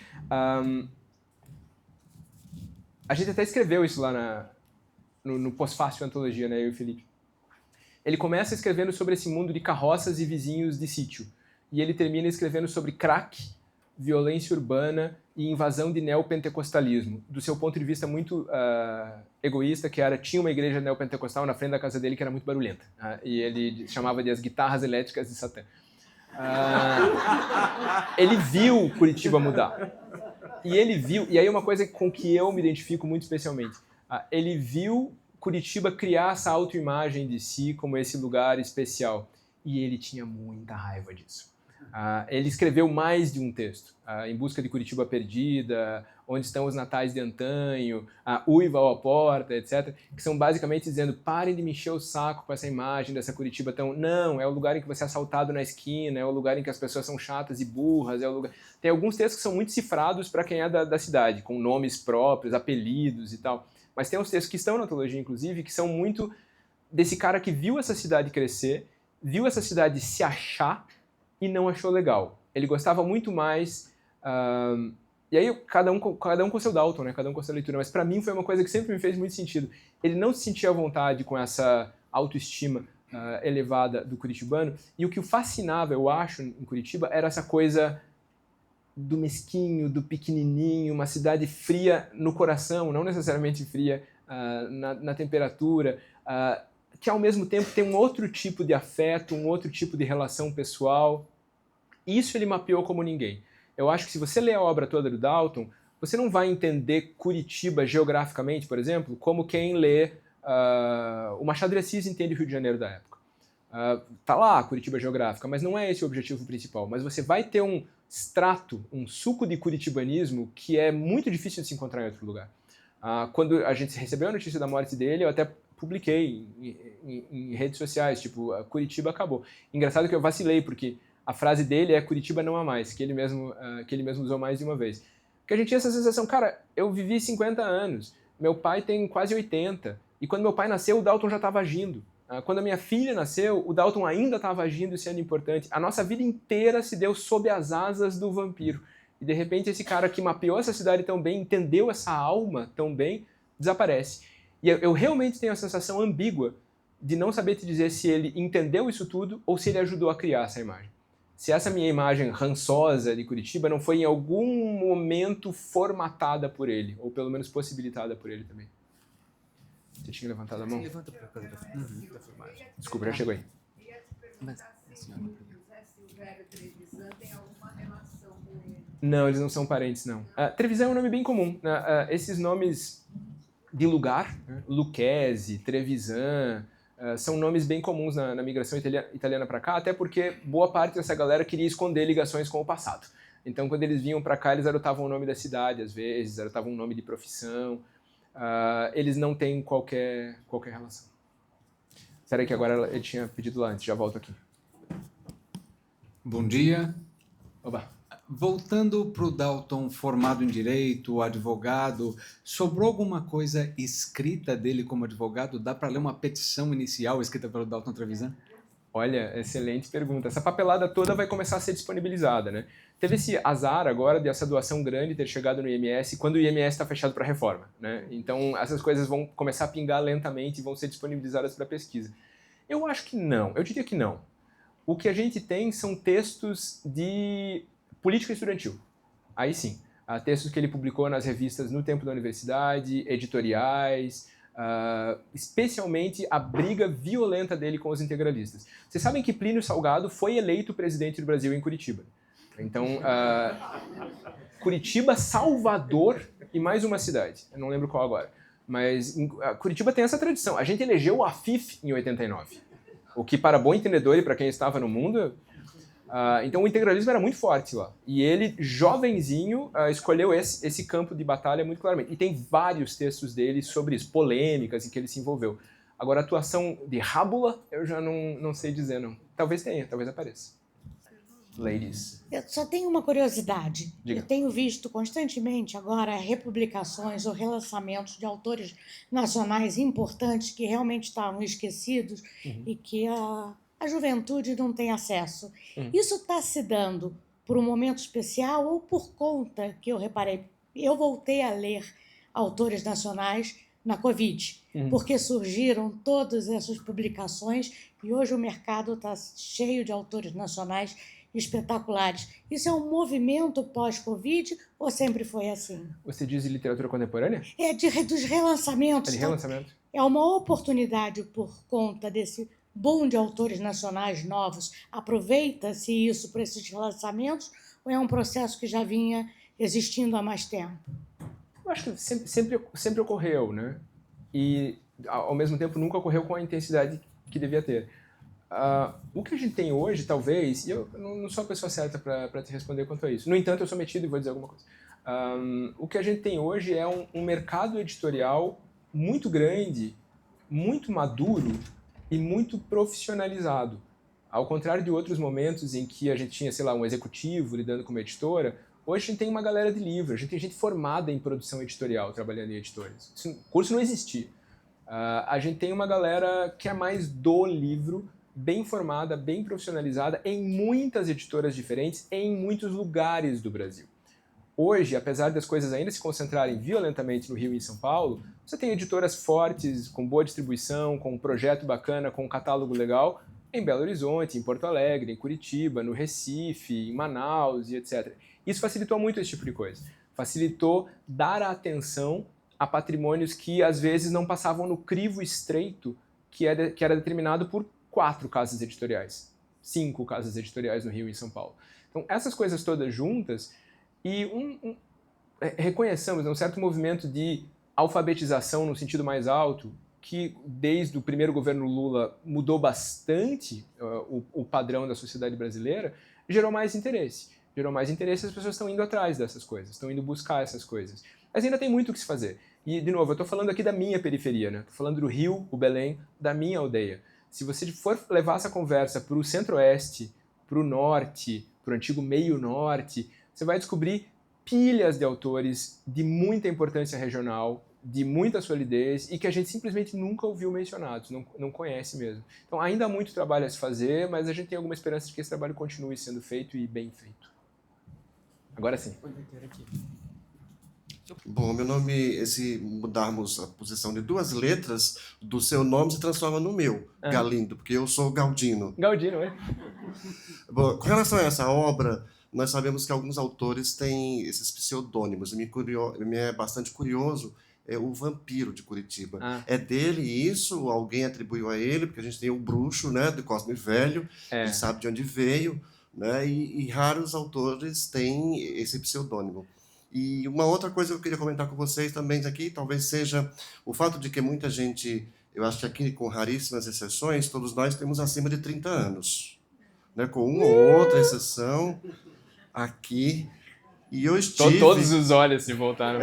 A gente até escreveu isso lá no Pós-Fácil Antologia, né, eu e o Felipe. Ele começa escrevendo sobre esse mundo de carroças e vizinhos de sítio. E ele termina escrevendo sobre crack, violência urbana e invasão de neopentecostalismo, do seu ponto de vista muito egoísta, que tinha uma igreja neopentecostal na frente da casa dele que era muito barulhenta. E ele chamava de as guitarras elétricas de Satã. Ele viu Curitiba mudar. E aí uma coisa com que eu me identifico muito especialmente, ele viu Curitiba criar essa autoimagem de si como esse lugar especial. E ele tinha muita raiva disso. Ele escreveu mais de um texto, Em Busca de Curitiba Perdida, Onde Estão os Natais de Antanho, Uiva à Porta, etc., que são basicamente dizendo, parem de me encher o saco com essa imagem dessa Curitiba tão... Não, é o lugar em que você é assaltado na esquina, é o lugar em que as pessoas são chatas e burras, é o lugar... Tem alguns textos que são muito cifrados para quem é da cidade, com nomes próprios, apelidos e tal. Mas tem uns textos que estão na antologia, inclusive, que são muito desse cara que viu essa cidade crescer, viu essa cidade se achar e não achou legal. Ele gostava muito mais... e aí, cada um com seu Dalton, né? Cada um com sua leitura. Mas para mim foi uma coisa que sempre me fez muito sentido. Ele não se sentia à vontade com essa autoestima elevada do curitibano. E o que o fascinava, eu acho, em Curitiba, era essa coisa do mesquinho, do pequenininho, uma cidade fria no coração, não necessariamente fria na temperatura, que ao mesmo tempo tem um outro tipo de afeto, um outro tipo de relação pessoal. Isso ele mapeou como ninguém. Eu acho que se você ler a obra toda do Dalton, você não vai entender Curitiba geograficamente, por exemplo, como quem lê o Machado de Assis entende o Rio de Janeiro da época. Tá lá Curitiba geográfica, mas não é esse o objetivo principal. Mas você vai ter um extrato, um suco de curitibanismo que é muito difícil de se encontrar em outro lugar. Quando a gente recebeu a notícia da morte dele, eu até publiquei em redes sociais, tipo, Curitiba acabou. Engraçado que eu vacilei, porque a frase dele é Curitiba não há mais, que ele mesmo usou mais de uma vez. Porque a gente tinha essa sensação, cara, eu vivi 50 anos, meu pai tem quase 80, e quando meu pai nasceu, o Dalton já estava agindo. Quando a minha filha nasceu, o Dalton ainda estava agindo e sendo importante. A nossa vida inteira se deu sob as asas do vampiro. E de repente esse cara que mapeou essa cidade tão bem, entendeu essa alma tão bem, desaparece. E eu realmente tenho a sensação ambígua de não saber te dizer se ele entendeu isso tudo ou se ele ajudou a criar essa imagem. Se essa minha imagem rançosa de Curitiba não foi em algum momento formatada por ele, ou pelo menos possibilitada por ele também. Você tinha levantado a mão? Levanta para cá da filmagem. Desculpa, já chegou aí. Eu ia te perguntar se o José Silvério Trevisan tem alguma relação com ele. Não, eles não são parentes, não. Trevisan é um nome bem comum. Esses nomes de lugar, Lucchesi, Trevisan... são nomes bem comuns na migração italiana para cá, até porque boa parte dessa galera queria esconder ligações com o passado. Então, quando eles vinham para cá, eles adotavam o nome da cidade, às vezes, adotavam um nome de profissão. Eles não têm qualquer relação. Espera aí que agora ele tinha pedido lá antes, já volto aqui. Bom dia. Oba. Voltando para o Dalton, formado em Direito, advogado, sobrou alguma coisa escrita dele como advogado? Dá para ler uma petição inicial escrita pelo Dalton Trevisan? Olha, excelente pergunta. Essa papelada toda vai começar a ser disponibilizada, né? Teve esse azar agora dessa doação grande ter chegado no IMS quando o IMS está fechado para reforma, né? Então, essas coisas vão começar a pingar lentamente e vão ser disponibilizadas para pesquisa. Eu acho que não. Eu diria que não. O que a gente tem são textos de política estudantil. Aí sim. Textos que ele publicou nas revistas no tempo da universidade, editoriais, especialmente a briga violenta dele com os integralistas. Vocês sabem que Plínio Salgado foi eleito presidente do Brasil em Curitiba. Então, Curitiba, Salvador e mais uma cidade. Eu não lembro qual agora. Mas Curitiba tem essa tradição. A gente elegeu o Afif em 89. O que, para bom entendedor e para quem estava no mundo... então o integralismo era muito forte lá. E ele, jovenzinho, escolheu esse campo de batalha muito claramente. E tem vários textos dele sobre isso, polêmicas em que ele se envolveu. Agora, atuação de rábula, eu já não sei dizer, não. Talvez tenha, talvez apareça. Ladies. Eu só tenho uma curiosidade. Diga. Eu tenho visto constantemente agora republicações ou relançamentos de autores nacionais importantes que realmente estavam esquecidos e que a juventude não tem acesso. Isso está se dando por um momento especial ou por conta que eu reparei? Eu voltei a ler autores nacionais na Covid, porque surgiram todas essas publicações e hoje o mercado está cheio de autores nacionais espetaculares. Isso é um movimento pós-Covid ou sempre foi assim? Você diz de literatura contemporânea? Dos relançamentos. De relançamento? É uma oportunidade por conta desse boom de autores nacionais novos. Aproveita-se isso para esses relançamentos ou é um processo que já vinha existindo há mais tempo? Eu acho que sempre ocorreu, né? E, ao mesmo tempo, nunca ocorreu com a intensidade que devia ter. O que a gente tem hoje, talvez, e eu não sou a pessoa certa para te responder quanto a isso. No entanto, eu sou metido e vou dizer alguma coisa. O que a gente tem hoje é um mercado editorial muito grande, muito maduro e muito profissionalizado. Ao contrário de outros momentos em que a gente tinha, sei lá, um executivo lidando com uma editora, hoje a gente tem uma galera de livro, a gente tem gente formada em produção editorial trabalhando em editores. O curso não existia. A gente tem uma galera que é mais do livro, bem formada, bem profissionalizada, em muitas editoras diferentes, em muitos lugares do Brasil. Hoje, apesar das coisas ainda se concentrarem violentamente no Rio e em São Paulo, você tem editoras fortes, com boa distribuição, com um projeto bacana, com um catálogo legal, em Belo Horizonte, em Porto Alegre, em Curitiba, no Recife, em Manaus e etc. Isso facilitou muito esse tipo de coisa. Facilitou dar a atenção a patrimônios que, às vezes, não passavam no crivo estreito que era determinado por 4 casas editoriais, 5 casas editoriais no Rio e em São Paulo. Então, essas coisas todas juntas e reconheçamos um certo movimento de alfabetização no sentido mais alto, que desde o primeiro governo Lula mudou bastante o padrão da sociedade brasileira, gerou mais interesse. Gerou mais interesse, as pessoas estão indo atrás dessas coisas, estão indo buscar essas coisas. Mas ainda tem muito o que se fazer. E, de novo, eu estou falando aqui da minha periferia, né? Estou falando do Rio, o Belém, da minha aldeia. Se você for levar essa conversa para o centro-oeste, para o norte, para o antigo meio-norte, você vai descobrir pilhas de autores de muita importância regional, de muita solidez e que a gente simplesmente nunca ouviu mencionados, não conhece mesmo. Então ainda há muito trabalho a se fazer, mas a gente tem alguma esperança de que esse trabalho continue sendo feito e bem feito. Agora sim. Bom, meu nome, se mudarmos a posição de 2 letras do seu nome, se transforma no meu, Galindo, porque eu sou Galdino. Galdino, é? Bom, com relação a essa obra, nós sabemos que alguns autores têm esses pseudônimos. Me é bastante curioso o Vampiro de Curitiba. É dele isso? Alguém atribuiu a ele? Porque a gente tem o Bruxo, né, do Cosme Velho, a gente sabe de onde veio, né, e raros autores têm esse pseudônimo. E uma outra coisa que eu queria comentar com vocês também aqui, talvez seja o fato de que muita gente, eu acho que aqui com raríssimas exceções, todos nós temos acima de 30 anos, né, com uma ou outra exceção aqui. E eu estive... Todos os olhos se voltaram.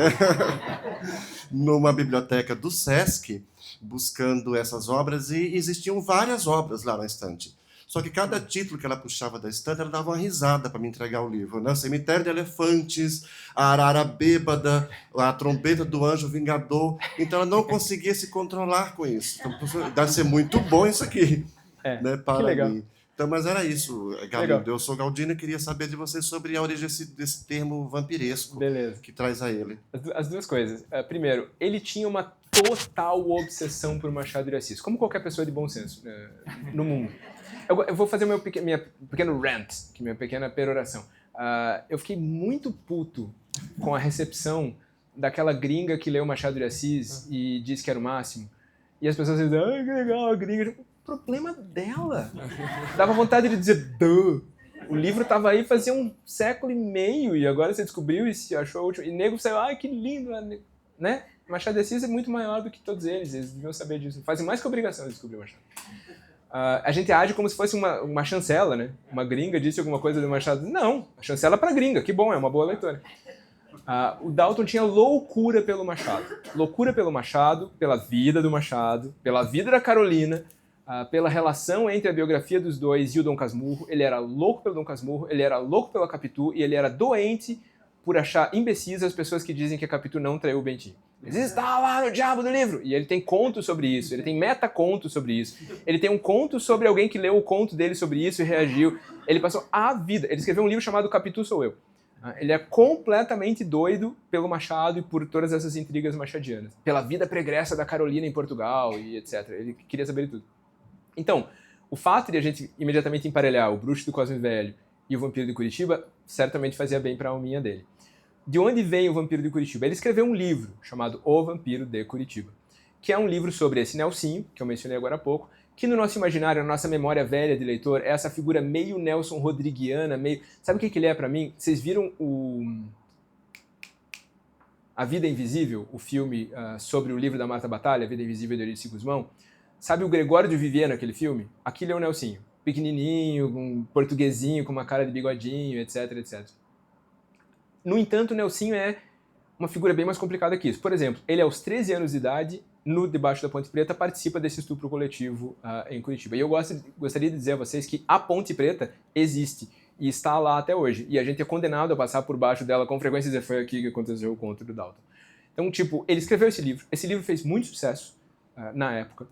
numa biblioteca do Sesc, buscando essas obras, e existiam várias obras lá na estante. Só que cada título que ela puxava da estante, ela dava uma risada para me entregar o livro, né? Cemitério de Elefantes, a Arara Bêbada, a Trombeta do Anjo Vingador. Então, ela não conseguia se controlar com isso. Então, deve ser muito bom isso aqui, né, para mim. Então, mas era isso, Galindo. Eu sou Galdino e queria saber de você sobre a origem desse termo vampiresco que traz a ele. As duas coisas. Primeiro, ele tinha uma total obsessão por Machado de Assis, como qualquer pessoa de bom senso no mundo. Eu vou fazer minha pequeno rant, minha pequena peroração. Eu fiquei muito puto com a recepção daquela gringa que leu Machado de Assis e disse que era o máximo. E as pessoas dizem, que legal, a gringa. Problema dela. Dava vontade de dizer, duh. O livro estava aí fazia 1,5 século e agora você descobriu e se achou útil. E nego saiu, que lindo, né? Machado de Assis é muito maior do que todos eles deviam saber disso. Fazem mais que obrigação de descobrir o Machado. A gente age como se fosse uma chancela, né? Uma gringa disse alguma coisa do Machado. Não, a chancela para gringa, que bom, é uma boa leitora. O Dalton tinha loucura pelo Machado. Loucura pelo Machado, pela vida do Machado, pela vida da Carolina, pela relação entre a biografia dos dois e o Dom Casmurro. Ele era louco pelo Dom Casmurro, ele era louco pela Capitu e ele era doente por achar imbecis as pessoas que dizem que a Capitu não traiu o Bentinho. Ele diz, está lá no diabo do livro. E ele tem contos sobre isso, ele tem metacontos sobre isso. Ele tem um conto sobre alguém que leu o conto dele sobre isso e reagiu. Ele passou a vida. Ele escreveu um livro chamado Capitu Sou Eu. Ele é completamente doido pelo Machado e por todas essas intrigas machadianas. Pela vida pregressa da Carolina em Portugal e etc. Ele queria saber de tudo. Então, o fato de a gente imediatamente emparelhar o Bruxo do Cosme Velho e o Vampiro de Curitiba certamente fazia bem para a alminha dele. De onde vem o Vampiro de Curitiba? Ele escreveu um livro chamado O Vampiro de Curitiba, que é um livro sobre esse Nelsinho, que eu mencionei agora há pouco, que no nosso imaginário, na nossa memória velha de leitor, é essa figura meio Nelson Rodriguiana, meio... Sabe o que ele é para mim? Vocês viram A Vida Invisível, o filme sobre o livro da Marta Batalha, A Vida Invisível de Eurídice Guzmão? Sabe o Gregório de Vivier naquele filme? Aquilo é o Nelsinho. Pequenininho, um portuguesinho com uma cara de bigodinho, etc, etc. No entanto, o Nelsinho é uma figura bem mais complicada que isso. Por exemplo, ele aos 13 anos de idade, no Debaixo da Ponte Preta, participa desse estupro coletivo em Curitiba. E eu gostaria de dizer a vocês que a Ponte Preta existe e está lá até hoje. E a gente é condenado a passar por baixo dela com frequência e dizer, foi aqui que aconteceu o conto do Dalton. Então, tipo, ele escreveu esse livro. Esse livro fez muito sucesso na época.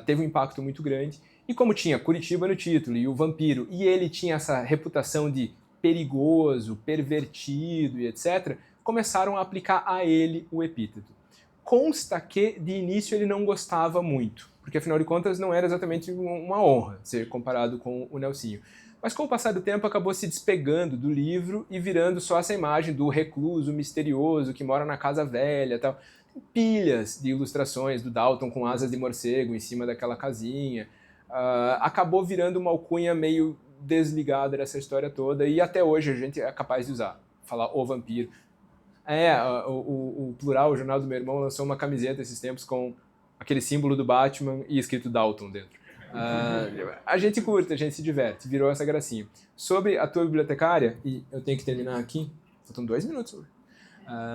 Teve um impacto muito grande. E como tinha Curitiba no título e o vampiro, e ele tinha essa reputação de perigoso, pervertido e etc., começaram a aplicar a ele o epíteto. Consta que, de início, ele não gostava muito, porque, afinal de contas, não era exatamente uma honra ser comparado com o Nelsinho. Mas, com o passar do tempo, acabou se despegando do livro e virando só essa imagem do recluso misterioso que mora na casa velha e tal. Tem pilhas de ilustrações do Dalton com asas de morcego em cima daquela casinha. Acabou virando uma alcunha meio desligada dessa história toda e até hoje a gente é capaz de usar. Falar o vampiro. O Plural, o jornal do meu irmão, lançou uma camiseta esses tempos com aquele símbolo do Batman e escrito Dalton dentro. A gente curte, a gente se diverte, virou essa gracinha. Sobre a tua bibliotecária, e eu tenho que terminar aqui, faltam 2 minutos.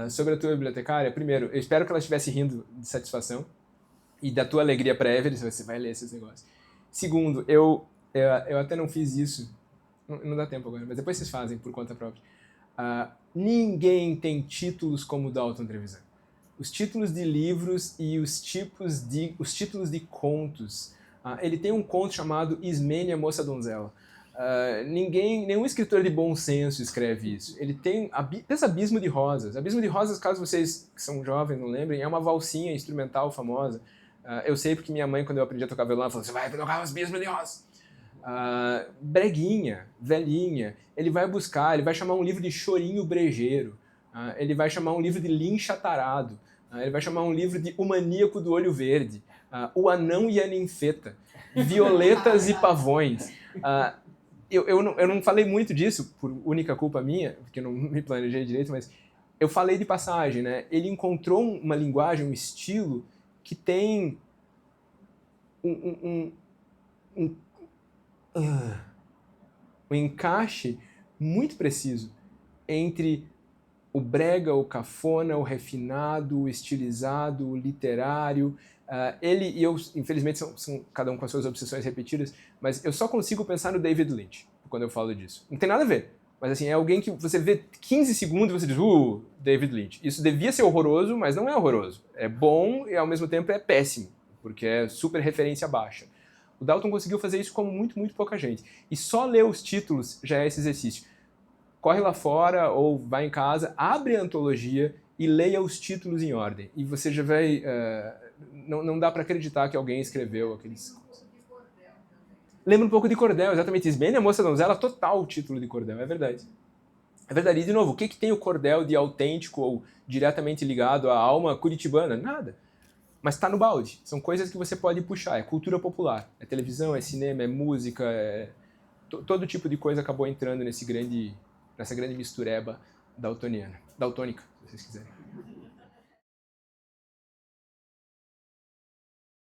Sobre a tua bibliotecária, primeiro, eu espero que ela estivesse rindo de satisfação e da tua alegria prévia, se você vai ler esses negócios. Segundo, eu até não fiz isso, não dá tempo agora, mas depois vocês fazem por conta própria. Ninguém tem títulos como Dalton Trevisan. Os títulos de livros e os títulos de contos. Ele tem um conto chamado Ismênia, Moça Donzela. Nenhum escritor de bom senso escreve isso. Ele tem esse Abismo de Rosas. Abismo de Rosas, caso vocês que são jovens não lembrem, é uma valsinha instrumental famosa. Eu sei porque minha mãe, quando eu aprendi a tocar violão, falou, você vai tocar os Abismo de Rosas. Breguinha, velhinha, ele vai chamar um livro de Chorinho Brejeiro, ele vai chamar um livro de Lincha Tarado, ele vai chamar um livro de O Maníaco do Olho Verde, O Anão e a Ninfeta, Violetas e Pavões. Eu não falei muito disso, por única culpa minha, porque eu não me planejei direito, mas eu falei de passagem, né? Ele encontrou uma linguagem, um estilo que tem um encaixe muito preciso entre o brega, o cafona, o refinado, o estilizado, o literário. Ele e eu, infelizmente, são cada um com as suas obsessões repetidas, mas eu só consigo pensar no David Lynch quando eu falo disso. Não tem nada a ver, mas assim, é alguém que você vê 15 segundos e você diz, David Lynch. Isso devia ser horroroso, mas não é horroroso. É bom e, ao mesmo tempo, é péssimo, porque é super referência baixa. O Dalton conseguiu fazer isso como muito, muito pouca gente. E só ler os títulos já é esse exercício. Corre lá fora ou vai em casa, abre a antologia e leia os títulos em ordem. E você já vai... não dá para acreditar que alguém escreveu aqueles... Lembra um pouco de Cordel, exatamente. Ismênia, Moça Donzela, total o título de Cordel, é verdade. É verdade. E, de novo, o que tem o Cordel de autêntico ou diretamente ligado à alma curitibana? Nada. Mas está no balde. São coisas que você pode puxar. É cultura popular. É televisão, é cinema, é música. Todo tipo de coisa acabou entrando nessa grande mistureba daltônica, se vocês quiserem.